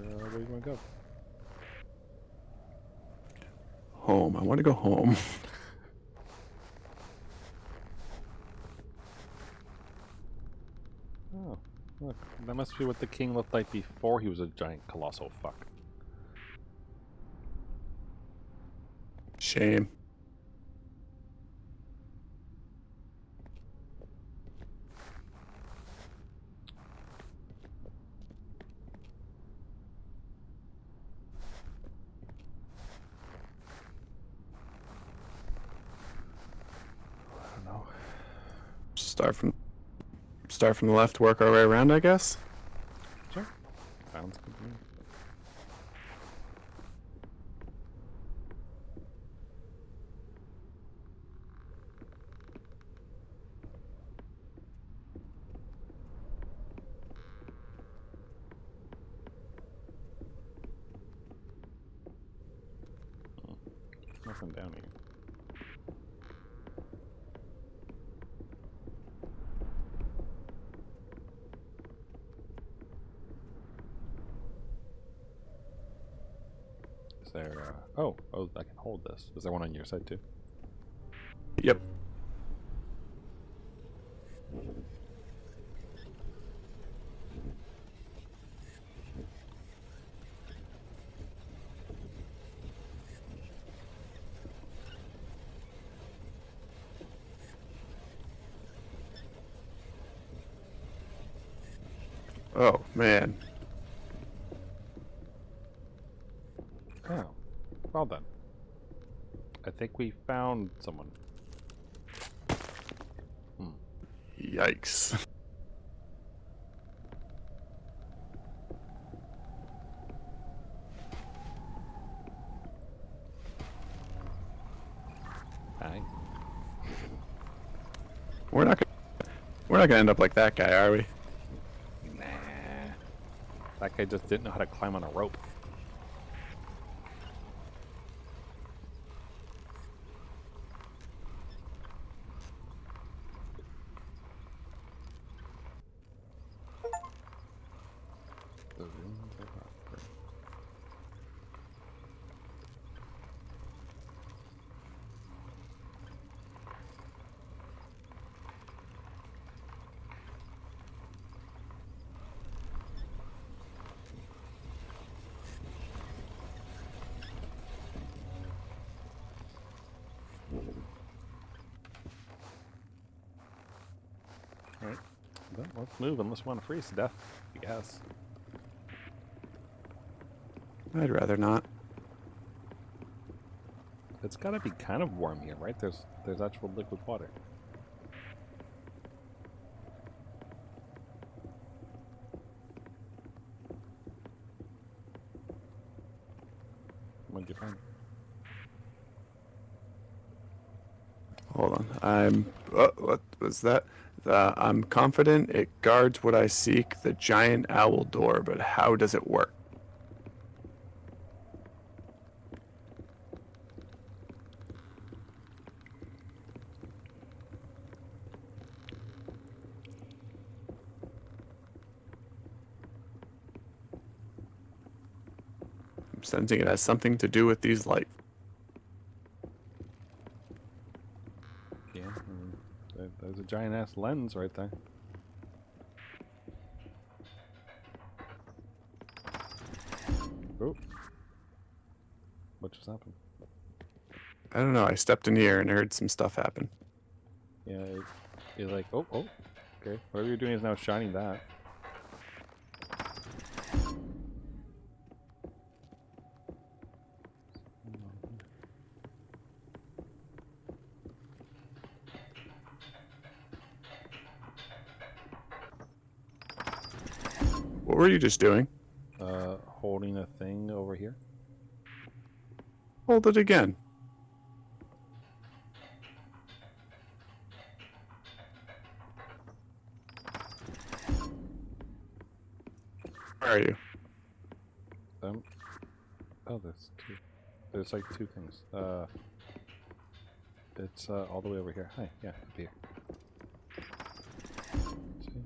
Where do you want to go? Home. I want to go home. That must be what the king looked like before he was a giant colossal fuck. Shame. I don't know. Start from the left, work our way around, I guess. Sure. Sounds good to me. Nothing down here. Is there, oh, I can hold this. Is there one on your side too? Yep. Oh, man. Oh, well done. I think we found someone. Yikes. Hi. We're not gonna end up like that guy, are we? Nah. That guy just didn't know how to climb on a rope. The rooms of Rockford. Alright. Well, let's move unless we want to freeze to death, I guess. I'd rather not. It's gotta be kind of warm here, right? There's actual liquid water. What'd you find? Hold on. What was that? I'm confident it guards what I seek, the giant owl door, but how does it work? I'm sensing it has something to do with these lights. Yeah, there's a giant ass lens right there. Oh. What just happened? I don't know. I stepped in here and heard some stuff happen. Yeah, you're like, oh, okay. Whatever you're doing is now shining that. What were you just doing? Holding a thing over here. Hold it again. Where are you? Oh, there's two. There's like two things. It's all the way over here. Hi, yeah, up here. See?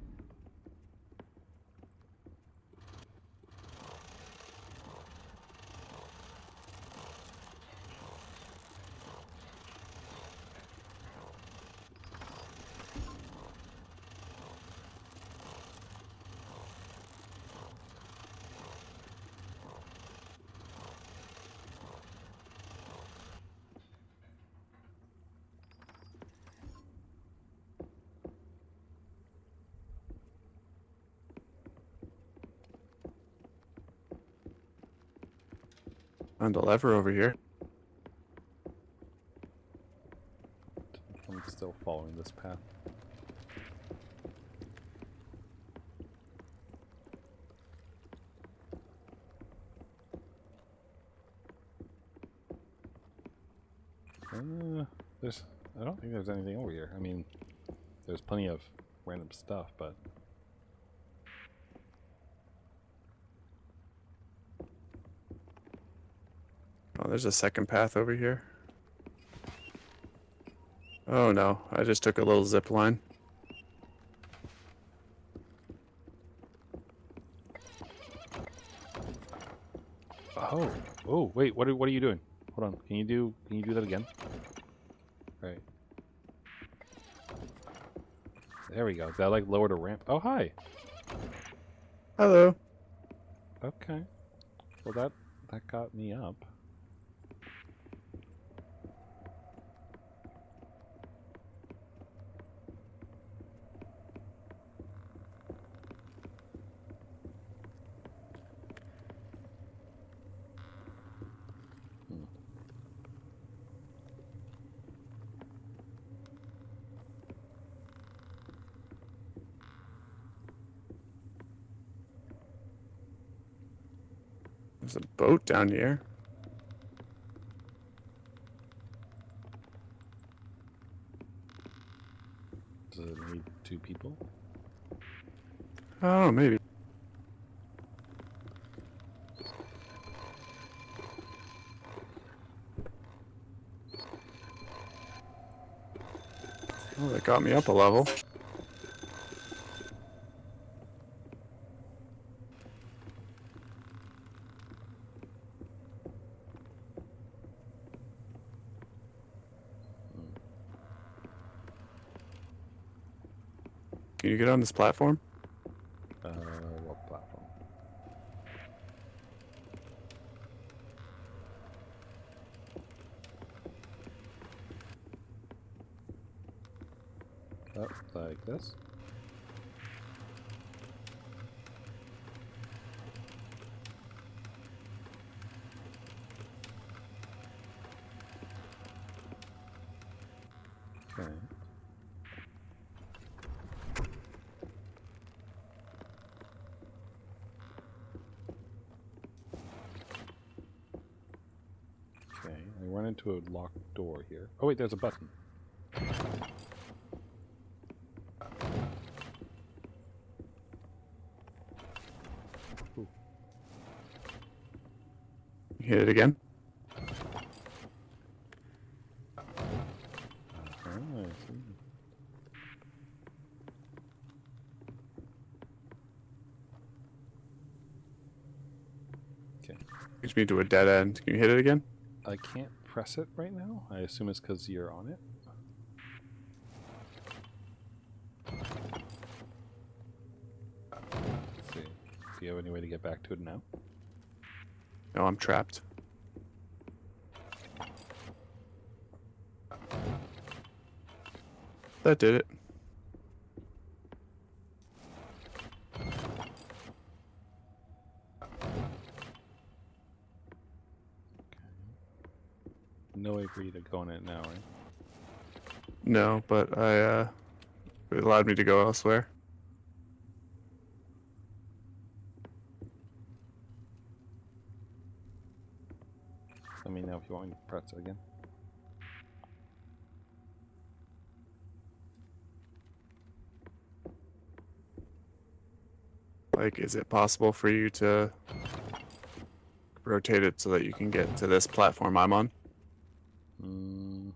Found a lever over here. I'm still following this path. I don't think there's anything over here. I mean, there's plenty of random stuff, but Oh, there's a second path over here. Oh no, I just took a little zip line. oh, wait, what are you doing? Hold on, can you do that again? Right. There we go. That like lowered a ramp. Oh, hi. Hello. Okay. Well, that got me up. There's a boat down here. Does it need 2 people? Oh, maybe. Oh, that got me up a level. Can you get on this platform? What platform? Oh, like this? Okay. Okay, I run into a locked door here. Oh wait, there's a button. Ooh. Hit it again. I see. Okay. Takes me to a dead end. Can you hit it again? I can't press it right now. I assume it's because you're on it. Let's see. Do you have any way to get back to it now? No, I'm trapped. That did it. No way for you to go on it now, right? No, but it allowed me to go elsewhere. Let me know if you want me to press it again. Like, is it possible for you to rotate it so that you can get to this platform I'm on? I'm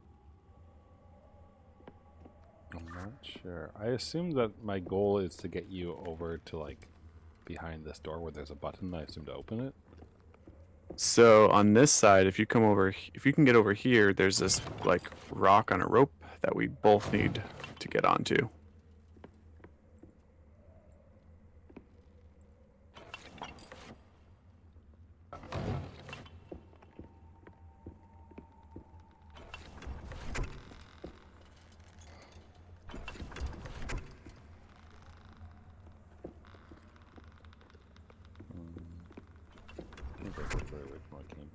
not sure. I assume that my goal is to get you over to like behind this door where there's a button. I assume to open it. So on this side, if you come over, if you can get over here, there's this like rock on a rope that we both need to get onto. I think that's further away from what I came.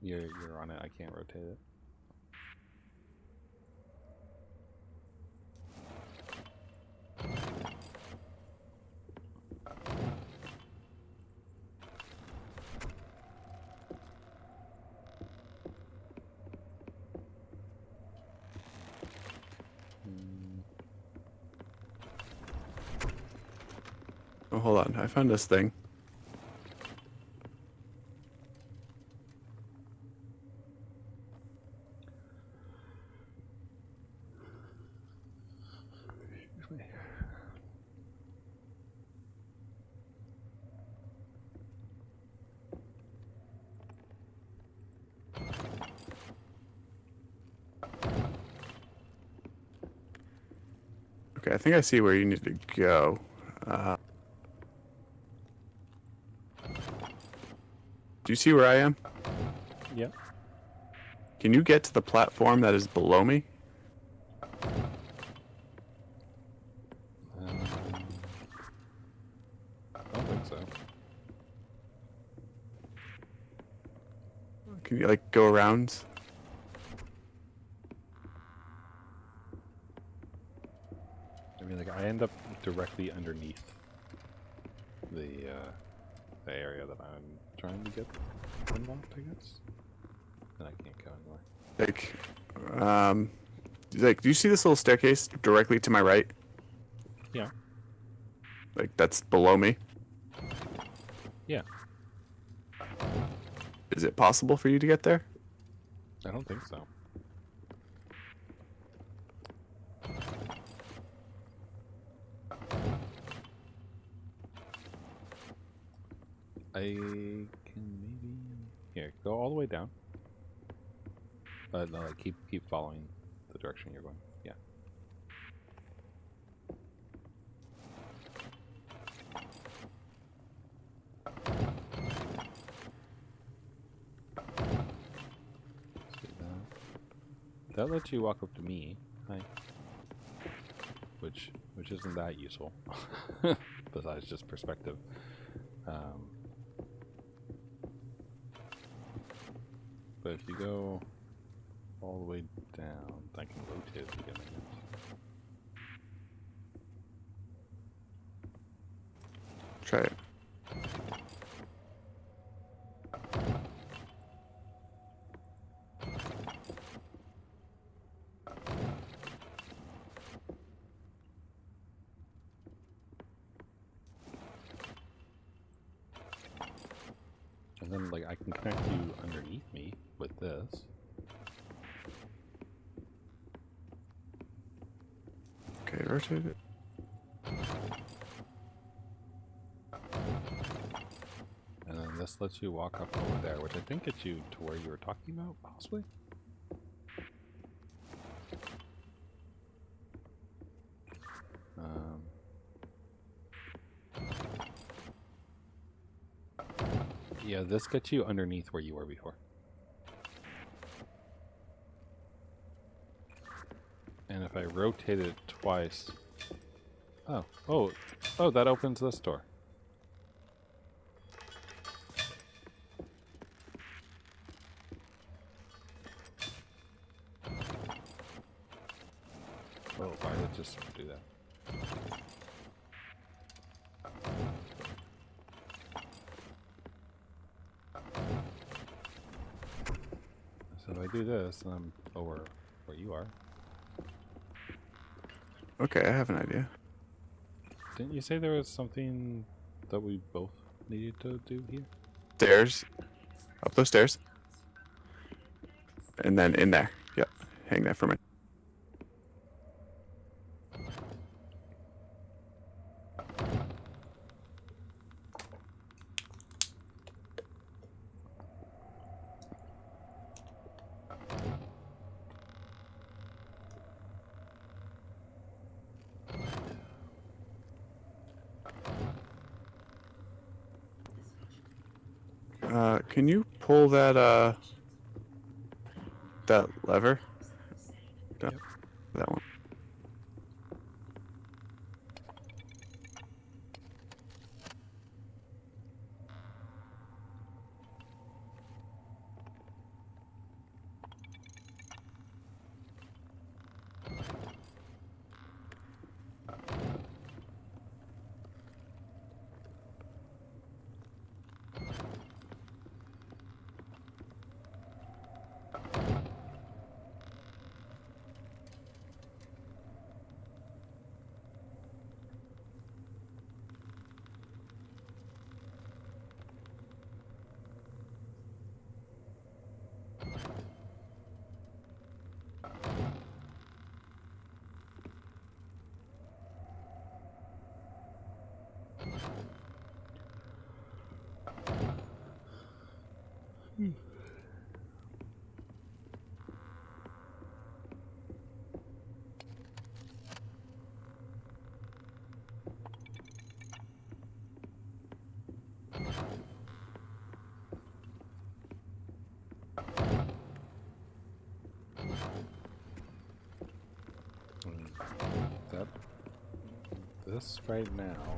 You're on it. I can't rotate it. Oh, hold on. I found this thing. Excuse me. Okay, I think I see where you need to go. Do you see where I am? Yep. Can you get to the platform that is below me? I don't think so. Can you like go around? I mean, like I end up directly underneath the area that I'm trying to get unlocked, I guess. And I can't go anywhere. Like, do you see this little staircase directly to my right? Yeah. Like that's below me. Yeah. Is it possible for you to get there? I don't think so. I can maybe here go all the way down, but no, like keep following the direction you're going. Yeah. Let's do that. That lets you walk up to me. Hi. Which isn't that useful, besides just perspective. But if you go all the way down, I can rotate it again, I guess. Try it. And then, like, I can connect you underneath me with this. Okay, rotate it. And then this lets you walk up over there, which I think gets you to where you were talking about, possibly? Yeah, this gets you underneath where you were before. And if I rotate it twice... Oh, that opens this door. Oh, why did it just do that? So if I do this, then I'm over where you are. Okay, I have an idea. Didn't you say there was something that we both needed to do here? Stairs. Up those stairs. And then in there. Yep. Hang there for a minute. Can you pull that lever? Yep. That one. That this right now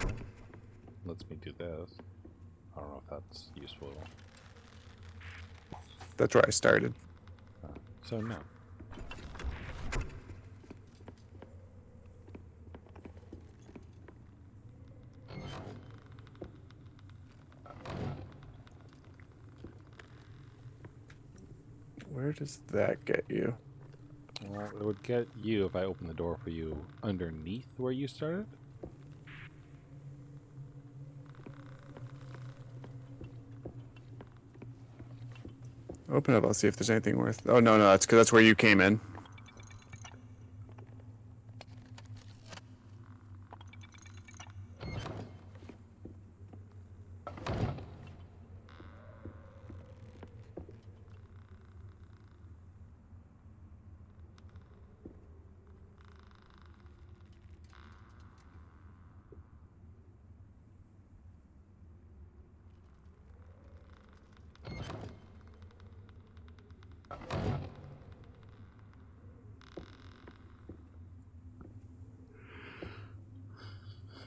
lets me do this. I don't know if that's useful. That's where I started. So no. Where does that get you? Well, it would get you if I open the door for you underneath where you started. Open up. I'll see if there's anything worth. Oh no, that's because that's where you came in.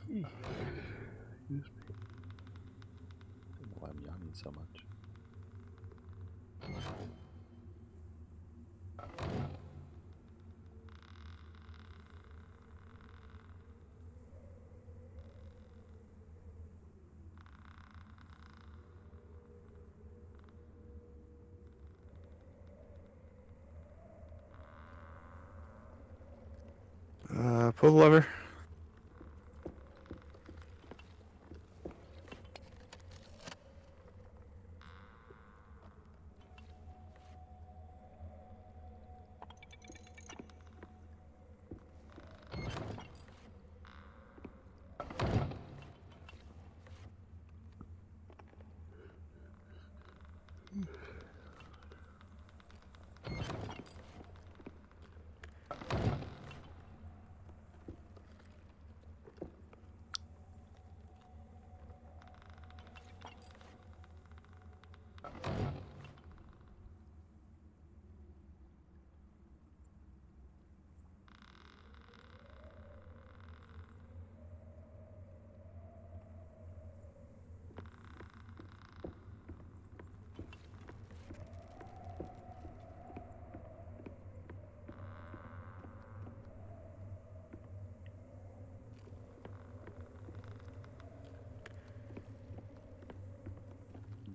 Excuse me. I don't know why I'm yawning so much. Pull the lever.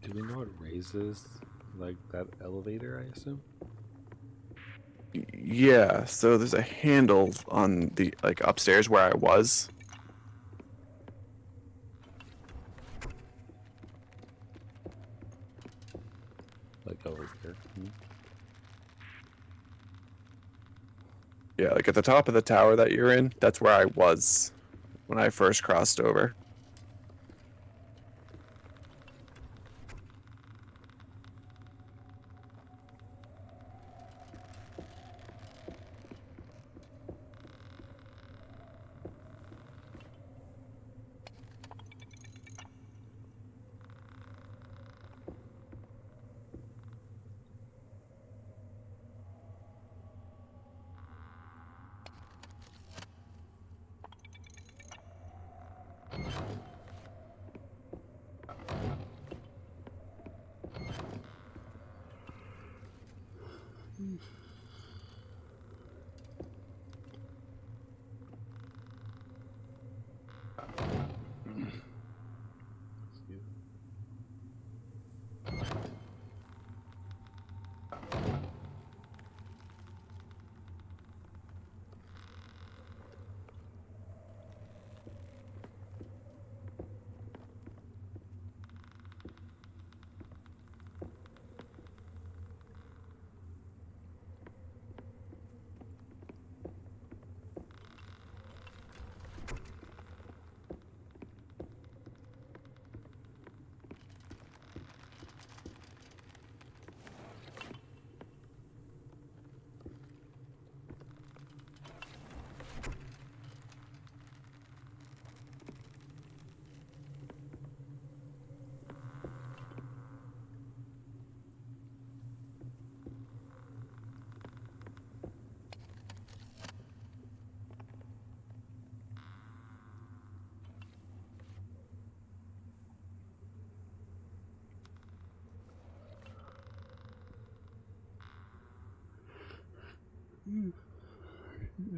Do we know it raises like that elevator, I assume? Yeah. So there's a handle on the upstairs where I was. Like over here. Yeah, like at the top of the tower that you're in. That's where I was when I first crossed over. Excuse me.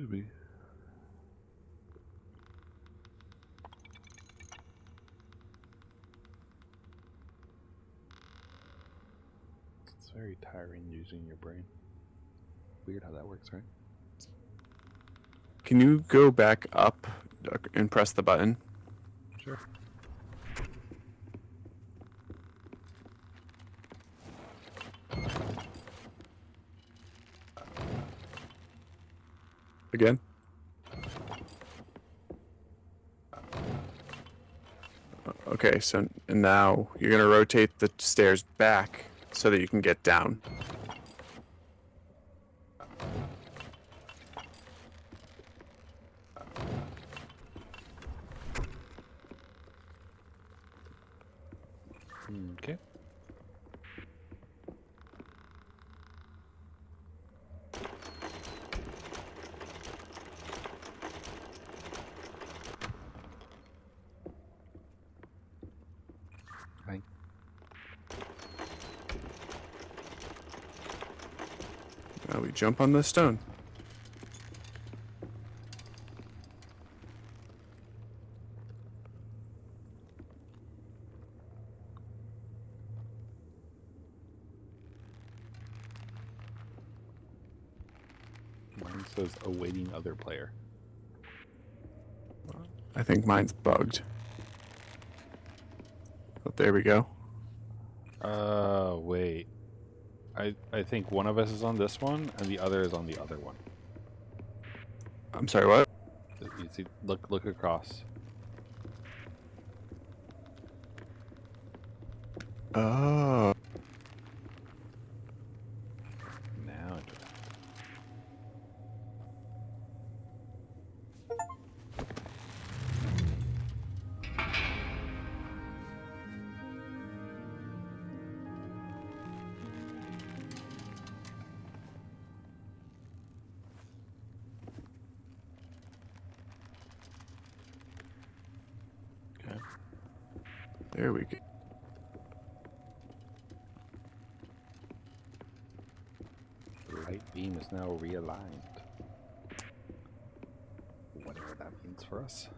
Excuse me. It's very tiring using your brain. Weird how that works, right? Can you go back up and press the button? Sure. Again? Okay, so now you're going to rotate the stairs back so that you can get down. Okay. Hi. Now we jump on the stone. Mine says awaiting other player. I think mine's bugged. Oh, there we go. Wait. I think one of us is on this one and the other is on the other one. I'm sorry, what? You see, look across. Oh. Now it okay. There we go. The light beam is now realigned. Whatever that means for us.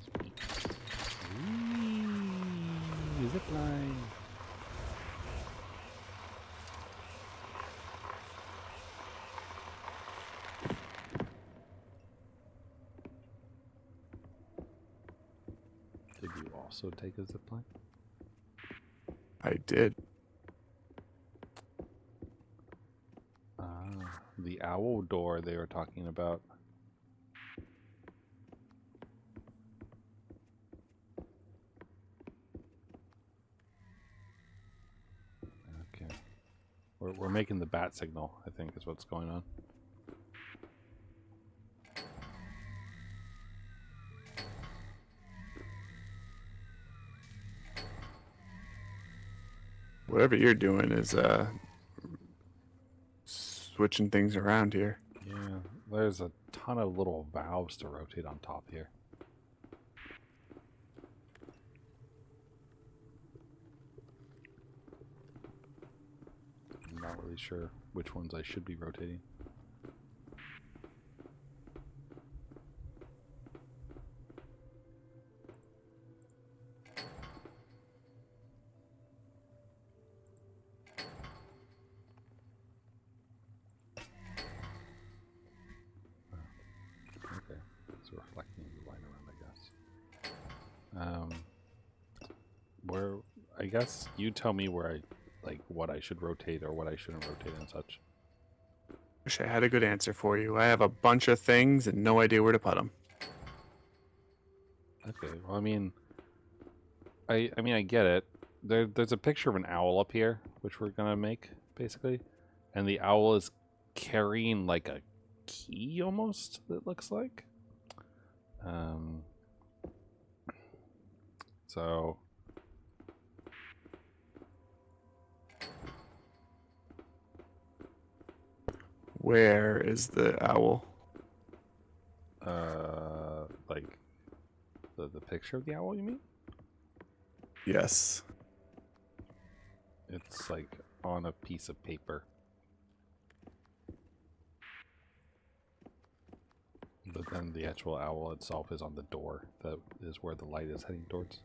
Sweet. Whee! Zipline. Did you also take a zipline? I did. The owl door they were talking about. Okay. We're making the bat signal, I think is what's going on. Whatever you're doing is switching things around here. Yeah, there's a ton of little valves to rotate on top here. I'm not really sure which ones I should be rotating. Okay, it's reflecting the light around, I guess. Where, I guess you tell me where what I should rotate or what I shouldn't rotate and such. Wish I had a good answer for you. I have a bunch of things and no idea where to put them. Okay, well, I mean, I get it. There's a picture of an owl up here, which we're gonna make basically, and the owl is carrying like a key almost. It looks like. So. Where is the owl? Like the picture of the owl, you mean? Yes. It's like on a piece of paper. But then the actual owl itself is on the door. That is where the light is heading towards.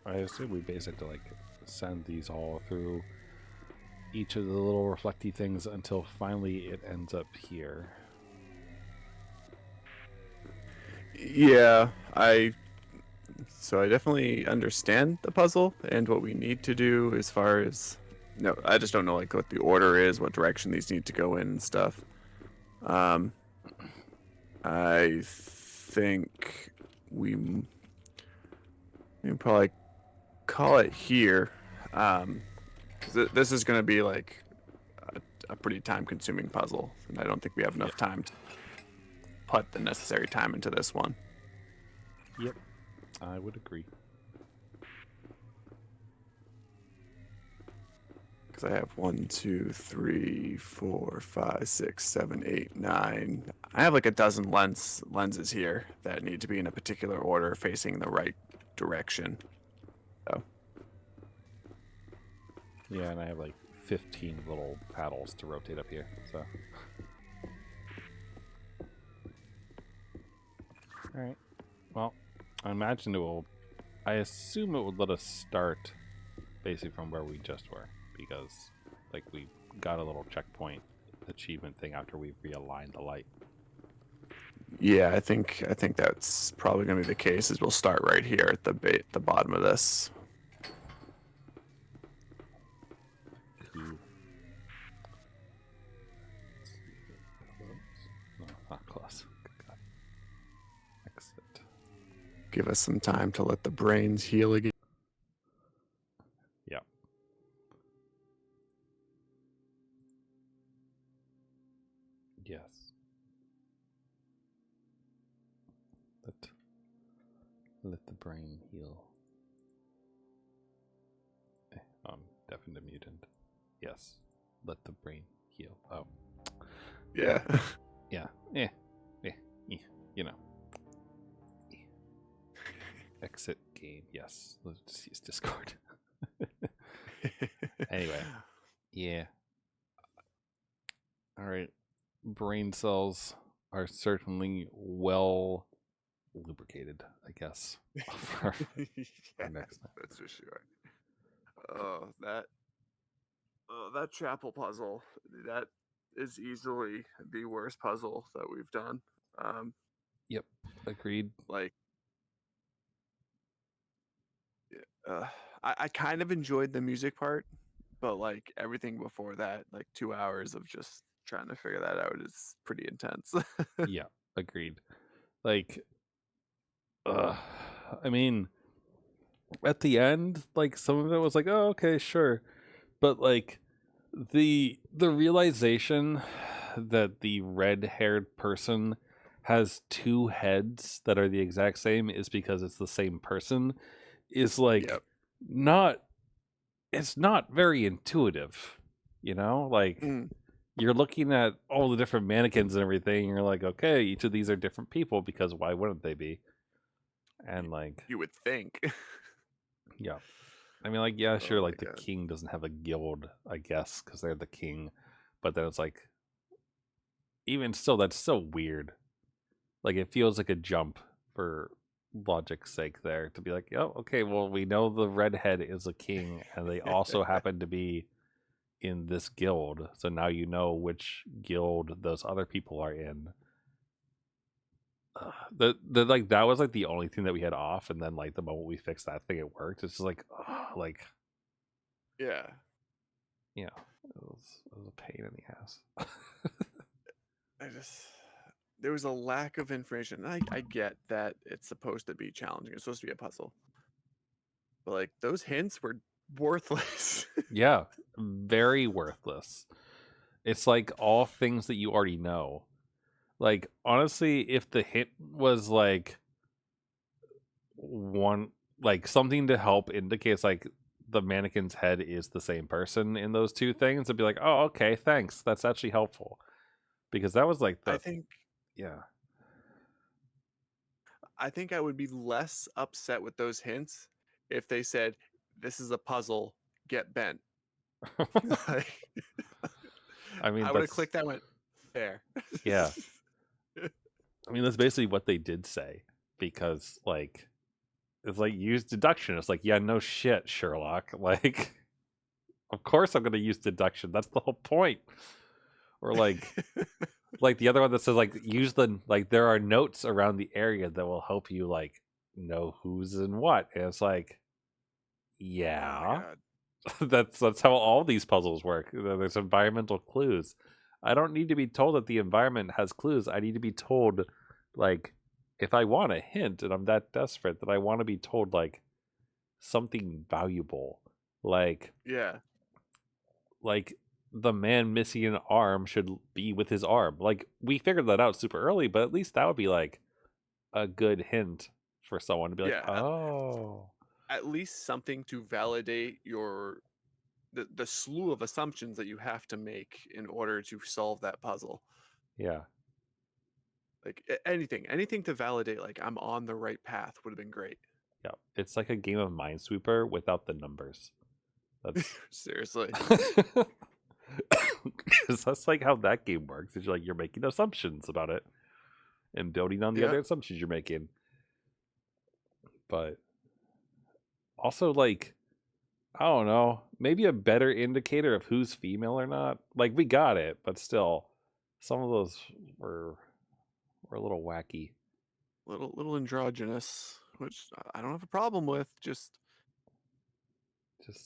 I assume we basically like send these all through each of the little reflecty things until finally it ends up here. Yeah, I definitely understand the puzzle and what we need to do as far as no, I just don't know like what the order is, what direction these need to go in and stuff. I think we can probably call it here, because this is going to be like a pretty time-consuming puzzle, and I don't think we have enough time to put the necessary time into this one. Yep, I would agree. Because I have 1, 2, 3, 4, 5, 6, 7, 8, 9. I have like a dozen lenses here that need to be in a particular order, facing the right direction. So. Yeah, and I have like 15 little paddles to rotate up here, so. Alright. Well, I imagine I assume it would let us start basically from where we just were, because like we got a little checkpoint achievement thing after we realigned the light. Yeah, I think that's probably going to be the case. Is we'll start right here at the bottom of this. Cool. No, not close. Good God. Exit. Give us some time to let the brains heal again. Yeah. Yes. Let the brain heal. Definite mutant. Yes. Let the brain heal. Oh. Yeah. Yeah. You know. Exit game. Yes. Let's just use Discord. Anyway. Yeah. All right. Brain cells are certainly well lubricated, I guess. For Yeah, next time. that's for sure. Oh, that chapel puzzle, that is easily the worst puzzle that we've done. Yep. Agreed. Like, I kind of enjoyed the music part, but like everything before that, like 2 hours of just trying to figure that out is pretty intense. Yeah. Agreed. Like, I mean, at the end, like some of it was like, oh, okay, sure, but like the realization that the red-haired person has two heads that are the exact same is because it's the same person is like Yep. it's not very intuitive, you know, like you're looking at all the different mannequins and everything, and you're like, okay, each of these are different people because why wouldn't they be? And like, You would think. yeah, I mean, like, yeah, sure, Oh my like the God. king doesn't have a guild, I guess, because they're the king, but then it's like, even still, that's so weird. Like, it feels like a jump for logic's sake there to be like, oh, okay, well, we know the redhead is a king, and they also happen to be in this guild, so now you know which guild those other people are in. The like that was like the only thing that we had off, and then like the moment we fixed that thing, it worked. It's just like, like, Yeah. you know, it was a pain in the ass. There was a lack of information. I get that it's supposed to be challenging. It's supposed to be a puzzle. But like those hints were worthless. Yeah, very worthless. It's like all things that you already know. Like, honestly, if the hint was like one, like something to help indicates like the mannequin's head is the same person in those two things, I'd be like, oh, okay, thanks. That's actually helpful. Because that was like I the, think yeah. I would be less upset with those hints if they said, "This is a puzzle. Get bent." Like, I mean, I would have that's, clicked that. Went fair. yeah. I mean, that's basically what they did say. Because, like, it's like, use deduction. It's like, yeah, no shit, Sherlock. Like, of course I'm going to use deduction. That's the whole point. Or, like the other one that says, like, use the, like, there are notes around the area that will help you, like, know who's in what. And it's like, Oh my yeah. God. That's how all these puzzles work. There's environmental clues. I don't need to be told that the environment has clues. I need to be told, like, if I want a hint and I'm that desperate, that I want to be told like something valuable, Yeah. like the man missing an arm should be with his arm. Like, we figured that out super early, but at least that would be like a good hint for someone to be like, Yeah. oh, At least something to validate the slew of assumptions that you have to make in order to solve that puzzle. yeah. Like anything to validate like I'm on the right path would have been great. Yeah, it's like a game of Minesweeper without the numbers. That's Seriously. because that's like how that game works. Is you're making assumptions about it and building on the Yeah. other assumptions you're making. But also, like, I don't know, maybe a better indicator of who's female or not. Like, we got it, but still, some of those were a little wacky. Little androgynous, which I don't have a problem with. Just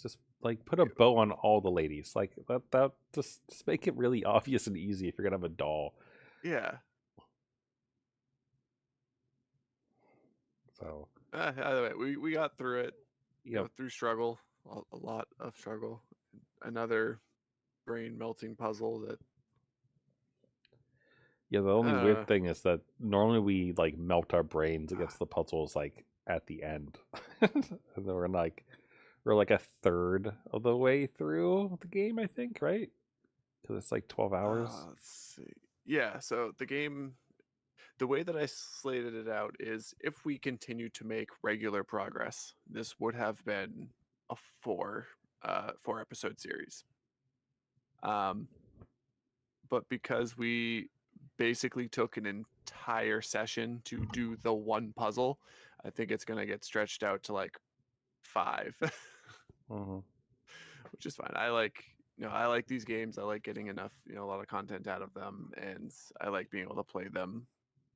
Just like put a bow on all the ladies. Like that just make it really obvious and easy if you're gonna have a doll. yeah. So Either way, we got through it. yeah, Through struggle, a lot of struggle. Another brain melting puzzle that yeah. The only weird thing is that normally we like melt our brains against the puzzles like at the end, and then we're like a third of the way through the game, I think, right? Because it's like 12 hours. let's see. Yeah, so the game, the way that I slated it out is if we continue to make regular progress, this would have been a four episode series. But because we basically took an entire session to do the one puzzle, I think it's gonna get stretched out to like 5. Mhm. Which is fine. I like these games. I like getting enough, a lot of content out of them, and I like being able to play them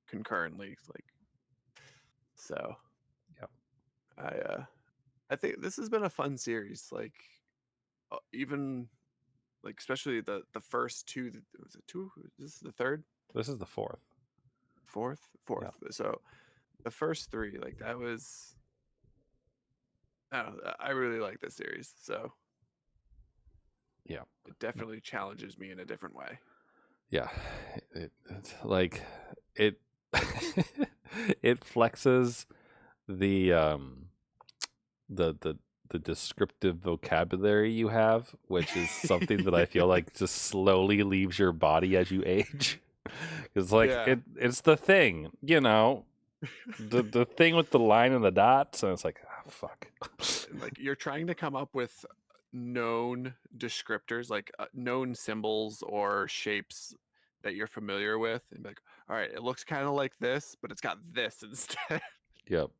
concurrently. Like, so, I think this has been a fun series. Like, even like especially the first two. Was it two? This is the third, This is the fourth. fourth. So the first three, like that was. I don't know, I really like this series. So Yeah. it definitely challenges me in a different way. Yeah, it's like it it flexes the the descriptive vocabulary you have, which is something that I feel like just slowly leaves your body as you age. It's like Yeah. it's the thing, you know, the thing with the line and the dots, and it's like, oh, fuck. Like you're trying to come up with known descriptors, like known symbols or shapes that you're familiar with, and be like, all right, it looks kind of like this, but it's got this instead. Yep.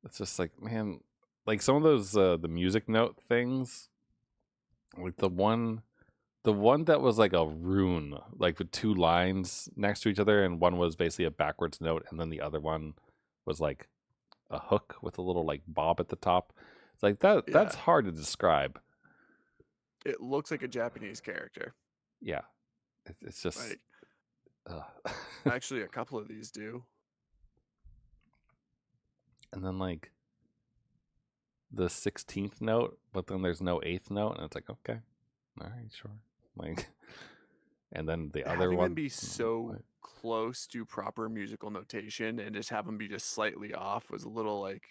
It's just like, man, like some of those the music note things, like the one that was like a rune, like with two lines next to each other, and one was basically a backwards note, and then the other one was like a hook with a little like bob at the top. It's like that. That's Yeah. hard to describe. It looks like a Japanese character. Yeah, it's just Like uh. actually, a couple of these do. And then like the 16th note, but then there's no 8th note, and it's like, okay, all right, sure. Like, and then the other Having one them be so close to proper musical notation and just have them be just slightly off was a little like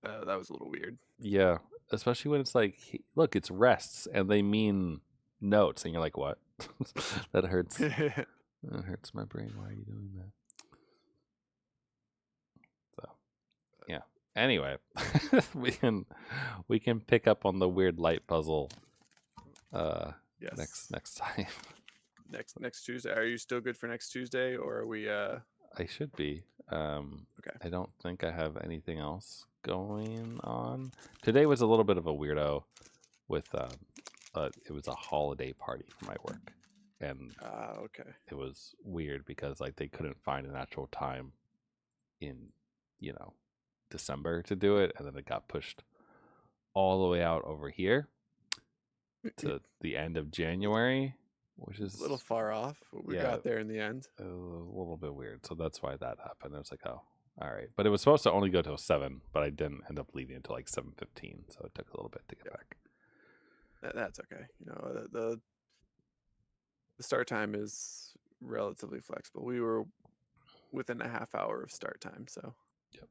that was a little weird. Yeah, especially when it's like, look, it's rests, and they mean notes, and you're like, what? That hurts. That hurts my brain. Why are you doing that? So, yeah. Anyway, we can pick up on the weird light puzzle. Yes. Next time. Next Tuesday. Are you still good for next Tuesday, or are we? I should be. Okay. I don't think I have anything else going on. Today was a little bit of a weirdo with it was a holiday party for my work, and okay. it was weird because like they couldn't find an actual time in December to do it, and then it got pushed all the way out over here to the end of January, which is A little far off, but we got there in the end. a little bit weird. So that's why that happened. I was like, oh, all right. But it was supposed to only go till 7, but I didn't end up leaving until like 7:15, so it took a little bit to get back. That's okay. The start time is relatively flexible. We were within a half hour of start time, so Yep.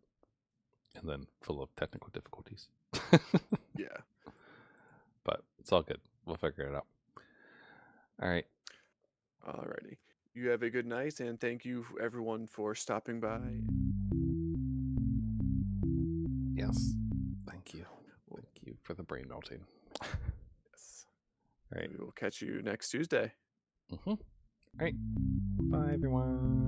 And then full of technical difficulties. yeah. But it's all good. We'll figure it out. All right. Alrighty. You have a good night, and thank you everyone for stopping by. Yes. Thank you. Thank you for the brain melting. Yes. All right. We will catch you next Tuesday. All right. Bye, everyone.